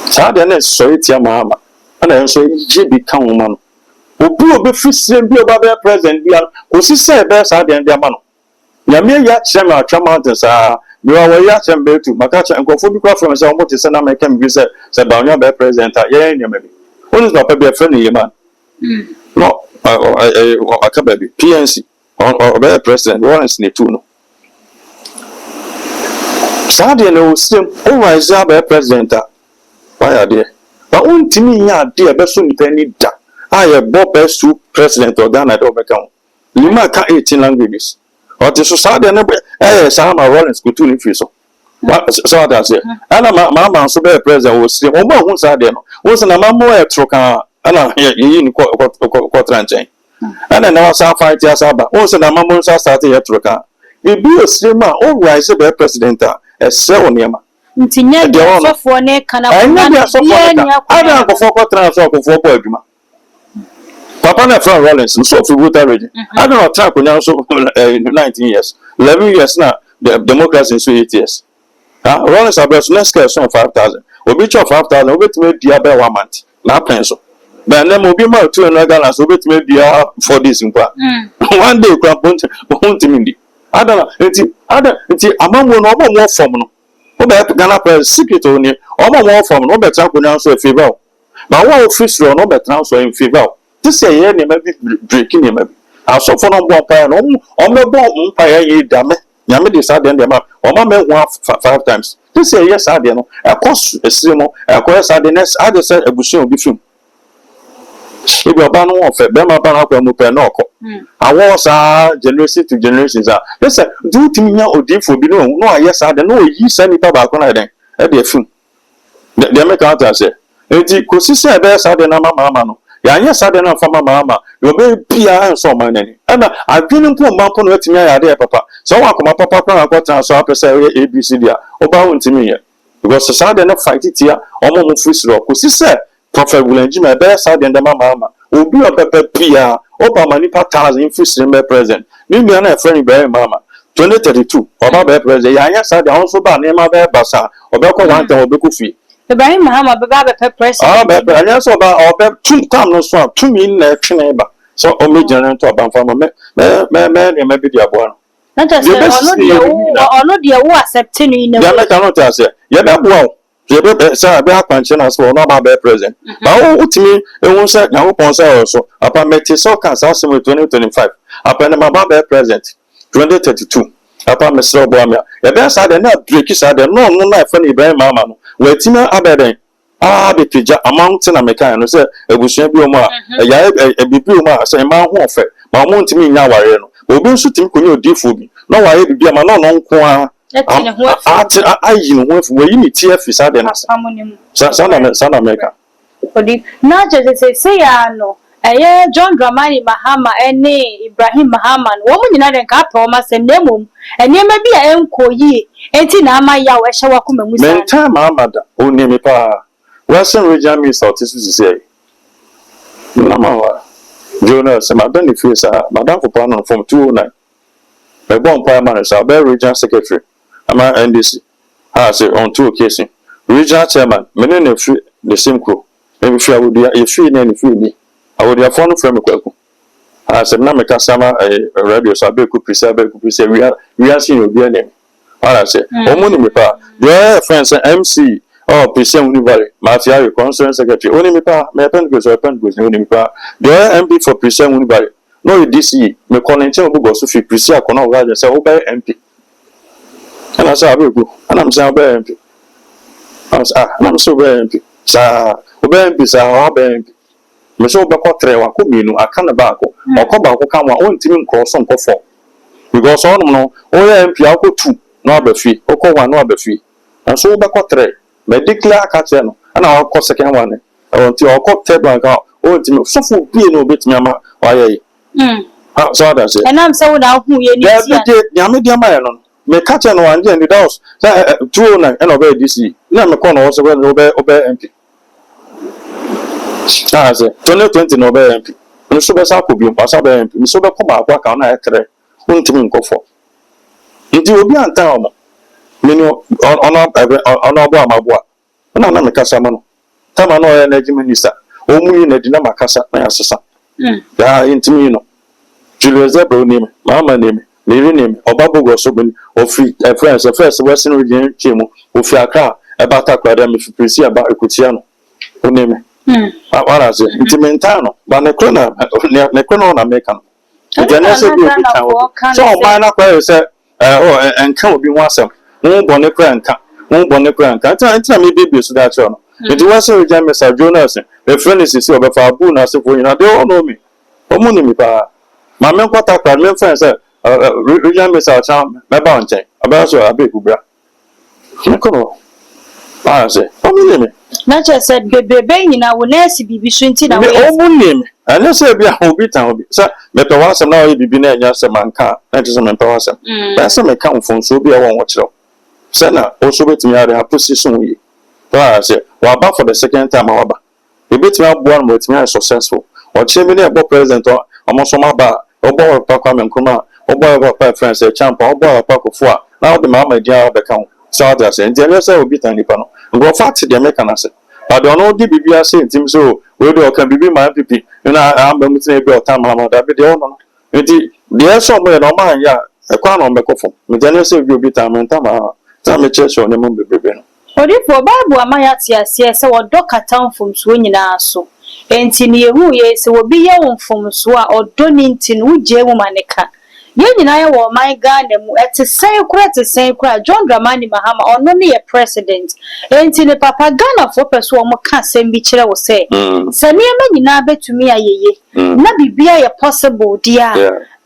Sa de na so etia Mahama. Ana enso je bi kan wo ma no. Obi fisire bi oba be president bi ko si se be sa de ndi ama no. Nyame ya kyerɛ me atwa mountain saa me wa ya kyerɛ me tu maka kyerɛ nkɔfo bi kwa from say omo te se na make me bi se ba onye be president a ye nyame bi. Onu papa bi afre ne yema. No akababi PNC or be president Lawrence Netu no Sadia no sim o rise be president Why are there? But one to me, yeah, dear, best soon penny da. I have Bob best to president or Ghana overcome. Lima can 18 languages. Or the society number, Sama Rollins could tune if so. What so that's it. And Mamma, so better president was still one side there. Wasn't a mamma at Troca, and I'm here in Quatranchain. And then I was 5 years about. Also, the mamma started at Troca. We be a streamer, all rise a president, a 7 year. Ntinya dia sofo ne kana I don't go for transfer for Pogma. Papa na from Rollins, so for Ruta region. I don't track on now so 19 years. 11 years now, the democracy in 8 years. Rollins are best next year on 5,000. Obi cho 5,000, obi to make dia be 1 month. Na pencil. But then obi ma to another galans, obi to make dia for this in kwa. One day kwa ponti mindi. I don't know. Enti amamo no more form no. Obe Ghana press secret only. Omo more form no better ko so favor. But what official no better so in favor. This year na maybe breaking na maybe. Aso for no bon pa no. Omo bon pa ye dame. Nyame dey sad dem ma. Omo me 5 times. This year yes sad no. E cost esimo. E ko sad next I just say ebusun obi film. If you ban one for them ban akwa mu pe na oko. Awo sa generation to generations are. Listen, do timinya odifo bi no yes sad no yi sa nipa ba ko na den. E dey film. They make out say. Enti kosisi e be sad na mama no. Ya anya sad na fama mama. You be pia so man ni. Na adwene mpo mpo no atimi ya de papa. So wa koma papa kwa akota so apese ABC dia. Oba wontimi ye. Because sad na fight it here. Omo mu frisro kosisi Prophet William Jim be sad and mama. Obi opepe pia. Oba manipa 1,000 frisro be present. Me na friend be mama. 2032 oba be present. Ya anya sad also ba na ma be basa. Obekọ 1 time obekọ fi. Ibrahim Muhammad baba be president. Be anya so ba obe 2 time no so 2 min na twene ba. So o me general to ban fama me be dia boa no. Na just ono dia wo accept no in. Ya me cannot say. Ya be boa. Je be say be akwanche na so no ba be present. Ba o utimi ehun say na wo pon say so. Apa meti so kan sa 2025. Apa na ba be present 2032. Apa me so boa me. Ya be say na break say no na fa ni Ibrahim mama no. Wetima abeden be pija amount na meka no say ebusuan bi o mu a ya bibi o mu a say ma ho ofe ma mo ntimi nya ware no obi nso timi konye odifo bi no ware bibi ma no nko a ayi no ho afu we ni tie afisa de na sana meka odi na je say ya no John Dramani Mahama ene Ibrahim Muhammad wo mu nyina de ka pa o ma sem na mom enema bi a enkoyi enti na ama ya we hye wakoma mu sa menta Muhammad oni me pa Western region me south is say na ma wa Jonah se ma ben face madam for pan from 209 be bon pa man sa be region secretary ama NDC say on 2 occasions regional chairman menen na free the same crew me free awudia e free na ni free ni awudia phone from kwaku say na me ka sama radio so be ku preserve we are seeing obi anem I say omo ni me pa your friends MC oh president univale mafia concerned secretary oni me pa me pen go oni me pa the MP for president univale no DC me connect obo go so fi president akona o ga say o be MP and I say abegu and I'm say o be MP I'm so be MP sa o be MP sa o be MP me so be ko tre wa ko minu aka na ba ko o ba ko kan wa o ntimi nkroso nkofo because on no o MP akọ 2 no abafi o ko 1 no abafi and so be ko tre me declare catch no na o second one until o ko third one ka o ntimi so fu bie no betimi ama o aye so that say and am say we na hu ye ni tia ya me dia ma no me catch no one dey in the house 209 and obey DC na me ko no so we obey MP say 2020 no obey MP no so be sa ko bi pa sa be MP so be ko ma akwa ka na etre ntimi nkofo ndi obi anta o mo mini ono abo amabo na me kasa ma no tama no energy minister o mu yi na di na makasa na yasesa ya intimi no Julius Zebro ni me mama ni me Mary ni me obabogo so bani o free friends first western region chemu o fi aka e bata kwada me fi presi aba ekutia no o ni me ara se intimi ntano ba ne krona na meka no Genesis bi o kan so o ba na kwa se enka obi ho asem won bone kra nka ntia me baby so that no It was a jam Mr. Jonas, a friend is of a fabu, as if we don't know me. Omunimi pa. My men got up and men friends said, Region Mr. Cham, my bounty, about so a big bra. I say, Omunimi. Not just said, baby, now will Nancy be between and Omunimi. And let's say, be a hobby town. Sir, Mr. Watson now be been a just a man car, that is a man person. That's some account from so be a one watch up. Senna also bet me out a position we. I say, well, about for the second time, however. You bet me out one with me successful. Or Chimney about president or almost my bar, or boy of Pacam and Kuma, or boy of our friends, a champ, or boy of Paco Four. Now the mamma dear become Sardas and Janessa will be tiny panel. And go fat to the American asset. I don't know, DBB saying Tim so, we do can be my PP, and I am the table time, that be the owner. The air somewhere no man, ya, a crown on the coffin. Janessa will be time and time church on the moon baby. Or if for Bible, my yes, or docker town from swinging our so. And in ye who yes will be your own from Swa or Donington, who J womanica. Yen and I were my garden at the same cry, John Dramani Mahama, or only a president. And in the Papagana for Perswam can't send me chair will say. Send me a man in Abbey to me, ye. Nabi be a possible, dear.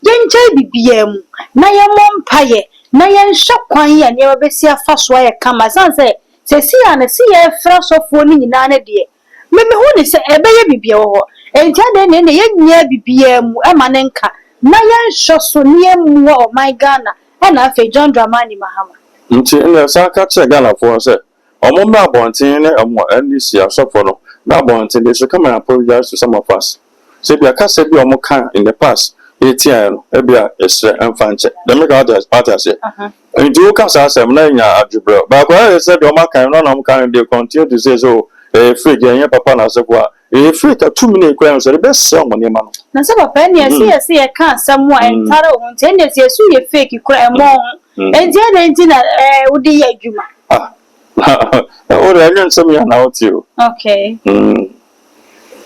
Yen J. BM, Naya Mom Paye. Na yen shop kwan ya ne obesi afa so ya kama sanse se si ya na si ya fra sofo ni nyina na de me hu ni se ebeye bibia wo enti ade ne ne yenya bibia mu e ma ne nka na yen hwo so ne emu o my Ghana e na afa John Dramani Mahama nti ene sa ka che Ghana for se omo ma bontin ne omo NDC asofo no na bontin they should come and apologize to some of us se bia ka se bi omo kan in the past ATN, Ebia, Estre, and Fanche. The make others parties. And you can say, I'm not in your but I said, Oma can they continue to say so. A freak, and papa, as a boy, a freak, 2 minute crowns, the best song on your man. Now, some of Penny, I see a can somewhere and Taro on 10 years, you see a fake, you cry more. And then, would be a Juma. Ah, oh, I learned some year now, too. Okay.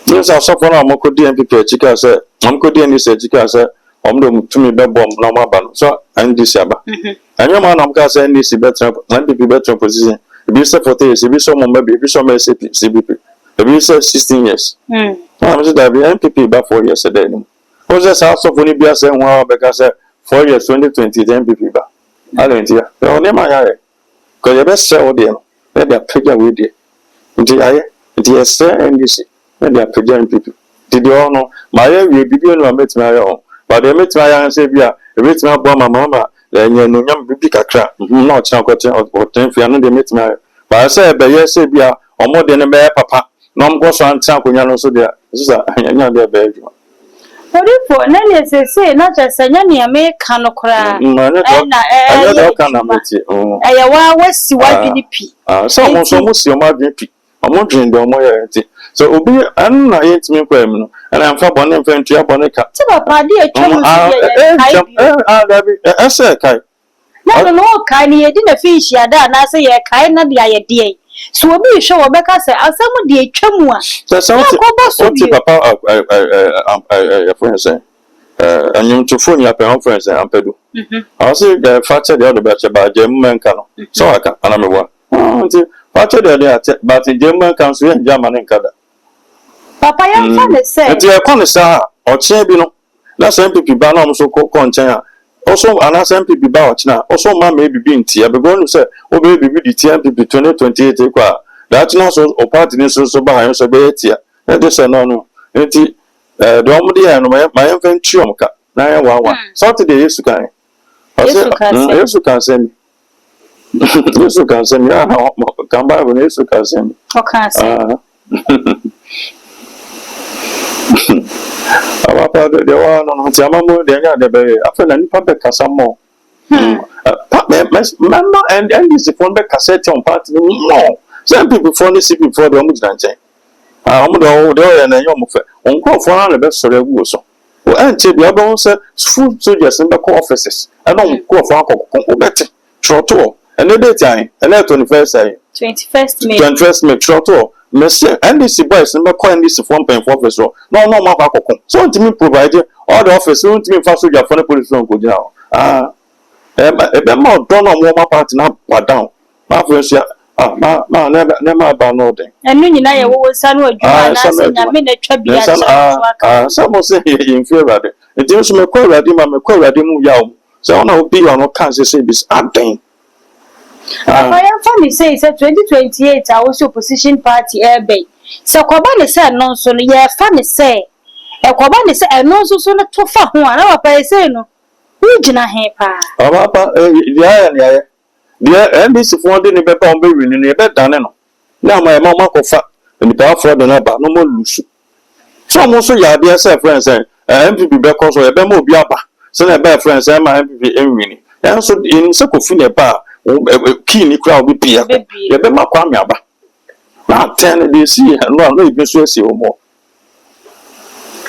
Yes, I saw for a Moko DMP, Chica said, Uncle Dennis said, Chica said, to me, the bomb, no more. So, and this Yaba. And your man, I'm going to say, this is better, and be better position. If you say for this, if you saw maybe, if you saw my CBP, if you said 16 years. I'm just that the MPP about 4 years a day. What's this house of Unibia saying, well, because 4 years, 2020, the MPP back. I don't hear. The only my eye. Because you best sell them. Let their figure with you. Until I, until I say, and this. And they are preparing people. Did you all know? My area be doing a met my own. But they met my own savior, a rich my mama, then you know, young big crap. Not chocolate or 10 for another met my. But I said, but yes, savior, or more than a bear papa. No goes on town when you're also there. This is a young bedroom. What if for Nelly say, not just a young American cry? I don't know, I was see why BP. Someone so much your margin. I'm wondering the more so Obi and I ain't me criminal, and I'm for one and friend to upon a cat. I say, Kai. No, Kanye didn't fish ya done. I say, a kind of the idea. So we'll be sure Becca said, I'll some of the chumwa. That's what papa, a friend say. And you to phone your conference and Pedu. I'll say the factor the other batch about German Cano. So I can, and I'm a one. Factor the but in German council and German and Cada. Papa, I'm trying to say, if you are connoisseur or champion, that's MPP ban so called content. Also, an MPP batch now. Also, man may be being tea. I'm going to say, oh, baby, the TMPP 2028. That's not so party so behind so be it here. That is a no. The only and my infant chumka. 911. Saturday is to kind. Yes, you can send me. Yes, you can send me. Come by when you can send me. Okay. Papa, the one on Jamamo, the bay, after any public Casamo. Mamma and this phone back cassette on party. No, some people phone this before the Ombudsman. I'm the old and a young on call for the best story of Wilson. Well, and the other said, food soldiers in the offices. I don't go for Uncle Betty, Trotto, and the daytime, and that 21st May, 21st May, Trotto. Monsieur, and this boys number coin this form pen for office. No, Mama. So to me provide all the office, so to me fast with your phone police don't go down. A more done on warm party now, but down. My friends, never about no thing. And when you know your son would do, I mean, a tribute. Someone say in favor of it. It is my call at him, I'm a call at him, yow. So I will be on no cancer service. I'm thing. I am funny, say it's a 2028. I was opposition party air bay. So Kobani said, no, so yeah, funny say. A Kobani said, and no, so not too far. One hour by say no. Who did not have pa? Oh, Papa, the NBC for the paper on baby in a bed done. Now my mamma go fat and the power for the number no more loose. Some also, ya dear friends, and MPP because of a bemo biaba. Send a bad friends, and my MPP enemy. And so in Sokofina bar, keen crowd with Pia, the Bema Kwamiaba. Not 10 days, see, and no, even so, see more.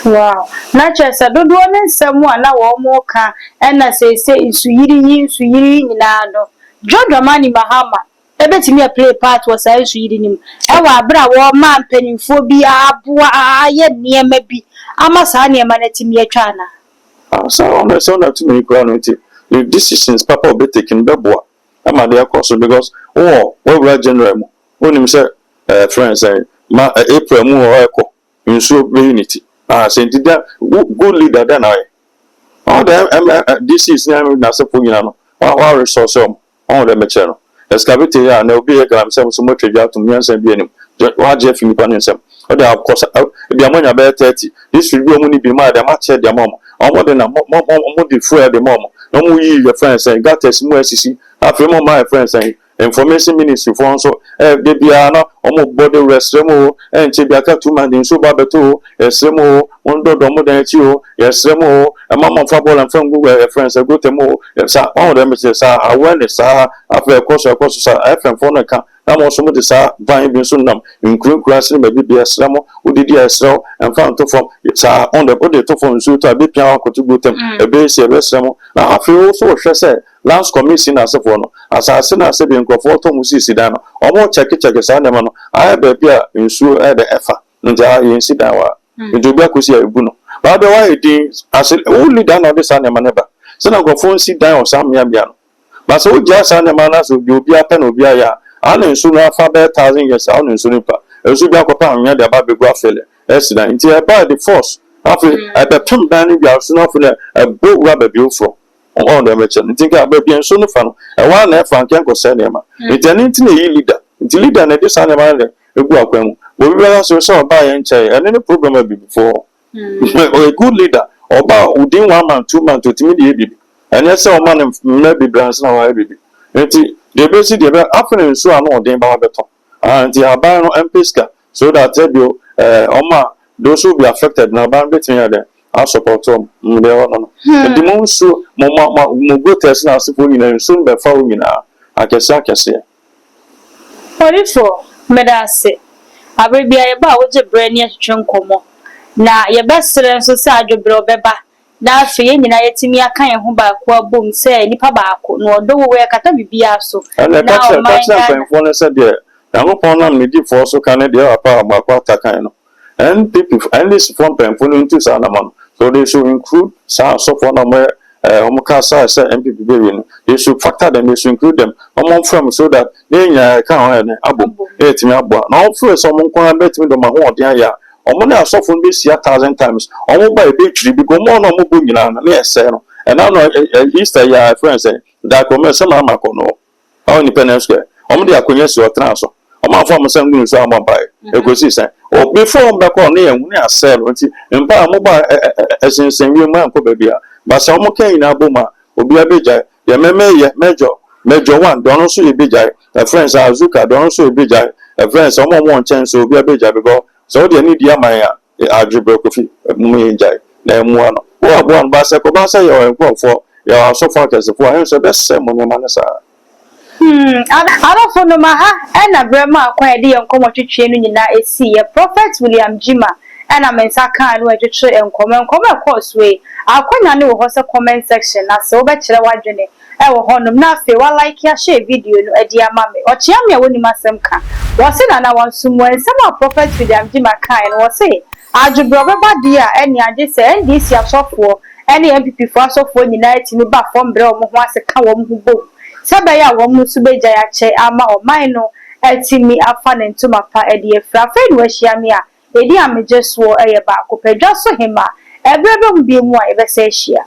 Wow, not just a good one, and someone now or more can, and I say, Suyiri, Nado. John Dramani Mahama, ebe to me a play part was I reading him. Ewa bra war man penny phobia, boa, yet near maybe. I must have near manati me a chana. So on the son of too many granity. The decisions Papa will be taken by boa. I'm at their cost because, oh, well, we're general. When him say, friends, ma April more echo in so unity. Saying that good leader than I. All them, this is never Nasapuniano. Our resource. On the channel. Excavate and there will be a gram so much to me and send him. What Jeff in Panism. Or of course, the ammonia about 30. This will only be mad. I might share the mom. Or more than a more before the mom. No more your friends saying, got us more SC. After my friends saying, information ministry for also, Bibiana, almost body rest remo, and Chibiaka 2 man in Subabeto, yes, remo, one door than you, yes, remo, a mamma football and from Google friends, a good demo, yes, all them is awareness, after a course, FM phone account. I'm also with the buying Sunam, include grassing, maybe be a slamo, who did yes, and found to form, it's on the body to form suit, a bit piano to go them, a base, a restaurant. Now, I feel also, she said, last commission as a phone, as I send a saving for Thomas Sidano, or more check it, I have a beer in Sue at the effort, and I in Sidawa, into Bakusia Buno. But the way it is, I said, only done on this animal never. So I go phone sit down or some yamiano. But so just animals will be a pen of Bia. I know sooner for 1,000 years. I know sooner. As you go upon the baby graffele, accident until I buy the force. After I become Danny, you are soon often a boat rubber bill from all the merchant. Think about being soon fun. A one F and can't go send him. It's an intimate leader. It's a leader and this animal. A good one. We will also saw buy and chair and any problem will be before. Or a good leader or about within 1 month, 2 months to timidate. And yes, our man maybe brands now. I baby. The basic afternoon so I know them better. And the Abano and Pisca, so that you, Oma, those who be affected now, ban between them. I support them. The most so, Mamma, go test now, and soon be following now. I can say. What if for Medase? I will be about a brand new chunkomo. Now, your best friend so sad, your bro beba. Na afei nyina yetimi aka ye ho ba ko abom se nipa ba ko no do we kata bibia so na o my phone said there na go pon na me di for so kan there apa ba ko atakan no and people and this from phone into Salaman so they should include so for no more omukasa say MPP be no they should factor them, they should include them from so that they nya kan ho abom etimi abo na o fure so mon kon betimi do ma ho odin aya Omone asofo be see 1,000 times. Omo buy betri because more no mo go nyina na e se no. And now Easter ya friends say that come some amako no. How independence square. Omo dey akonya si otra so. Omo afọ mo sem nu so am buy. E go see say. O before mo be ko na ehun ya sell nti mpa mo buy esensen wi ma ko ba bia. Ba se omo kan ina bo ma obi abeja. Ye meme major one don so e beja. Friends azuka don so e beja. Friends omo mo chen so obi abeja because so they need Yamaya, Adribo Coffee, Munjai, Namuano. What one Bassa Cobasa, your for your so far as the four hands of best ceremony manasa. I don't follow Maha and a Brema quite the uncommon training in a Prophet William Jima and a Mensaka and went to trade and common causeway. I'll quite know what's a comment section as so bachelor wajane. I will honor nothing while like your share video no dear mammy or Chiamia Winimasemka. Was it and I want somewhere some Prophet William Jima kind was say. I do brother dear any I just say this year software any MPP for so for United me back from Bro once a cow who boom. Sabaya won Musubeja che ama or mino etimi afa ne ntoma pa ede efra fe no ahia me a edi ameje so eye ba ko pedwa so hema ebrebe mbie mu a ebe se ahia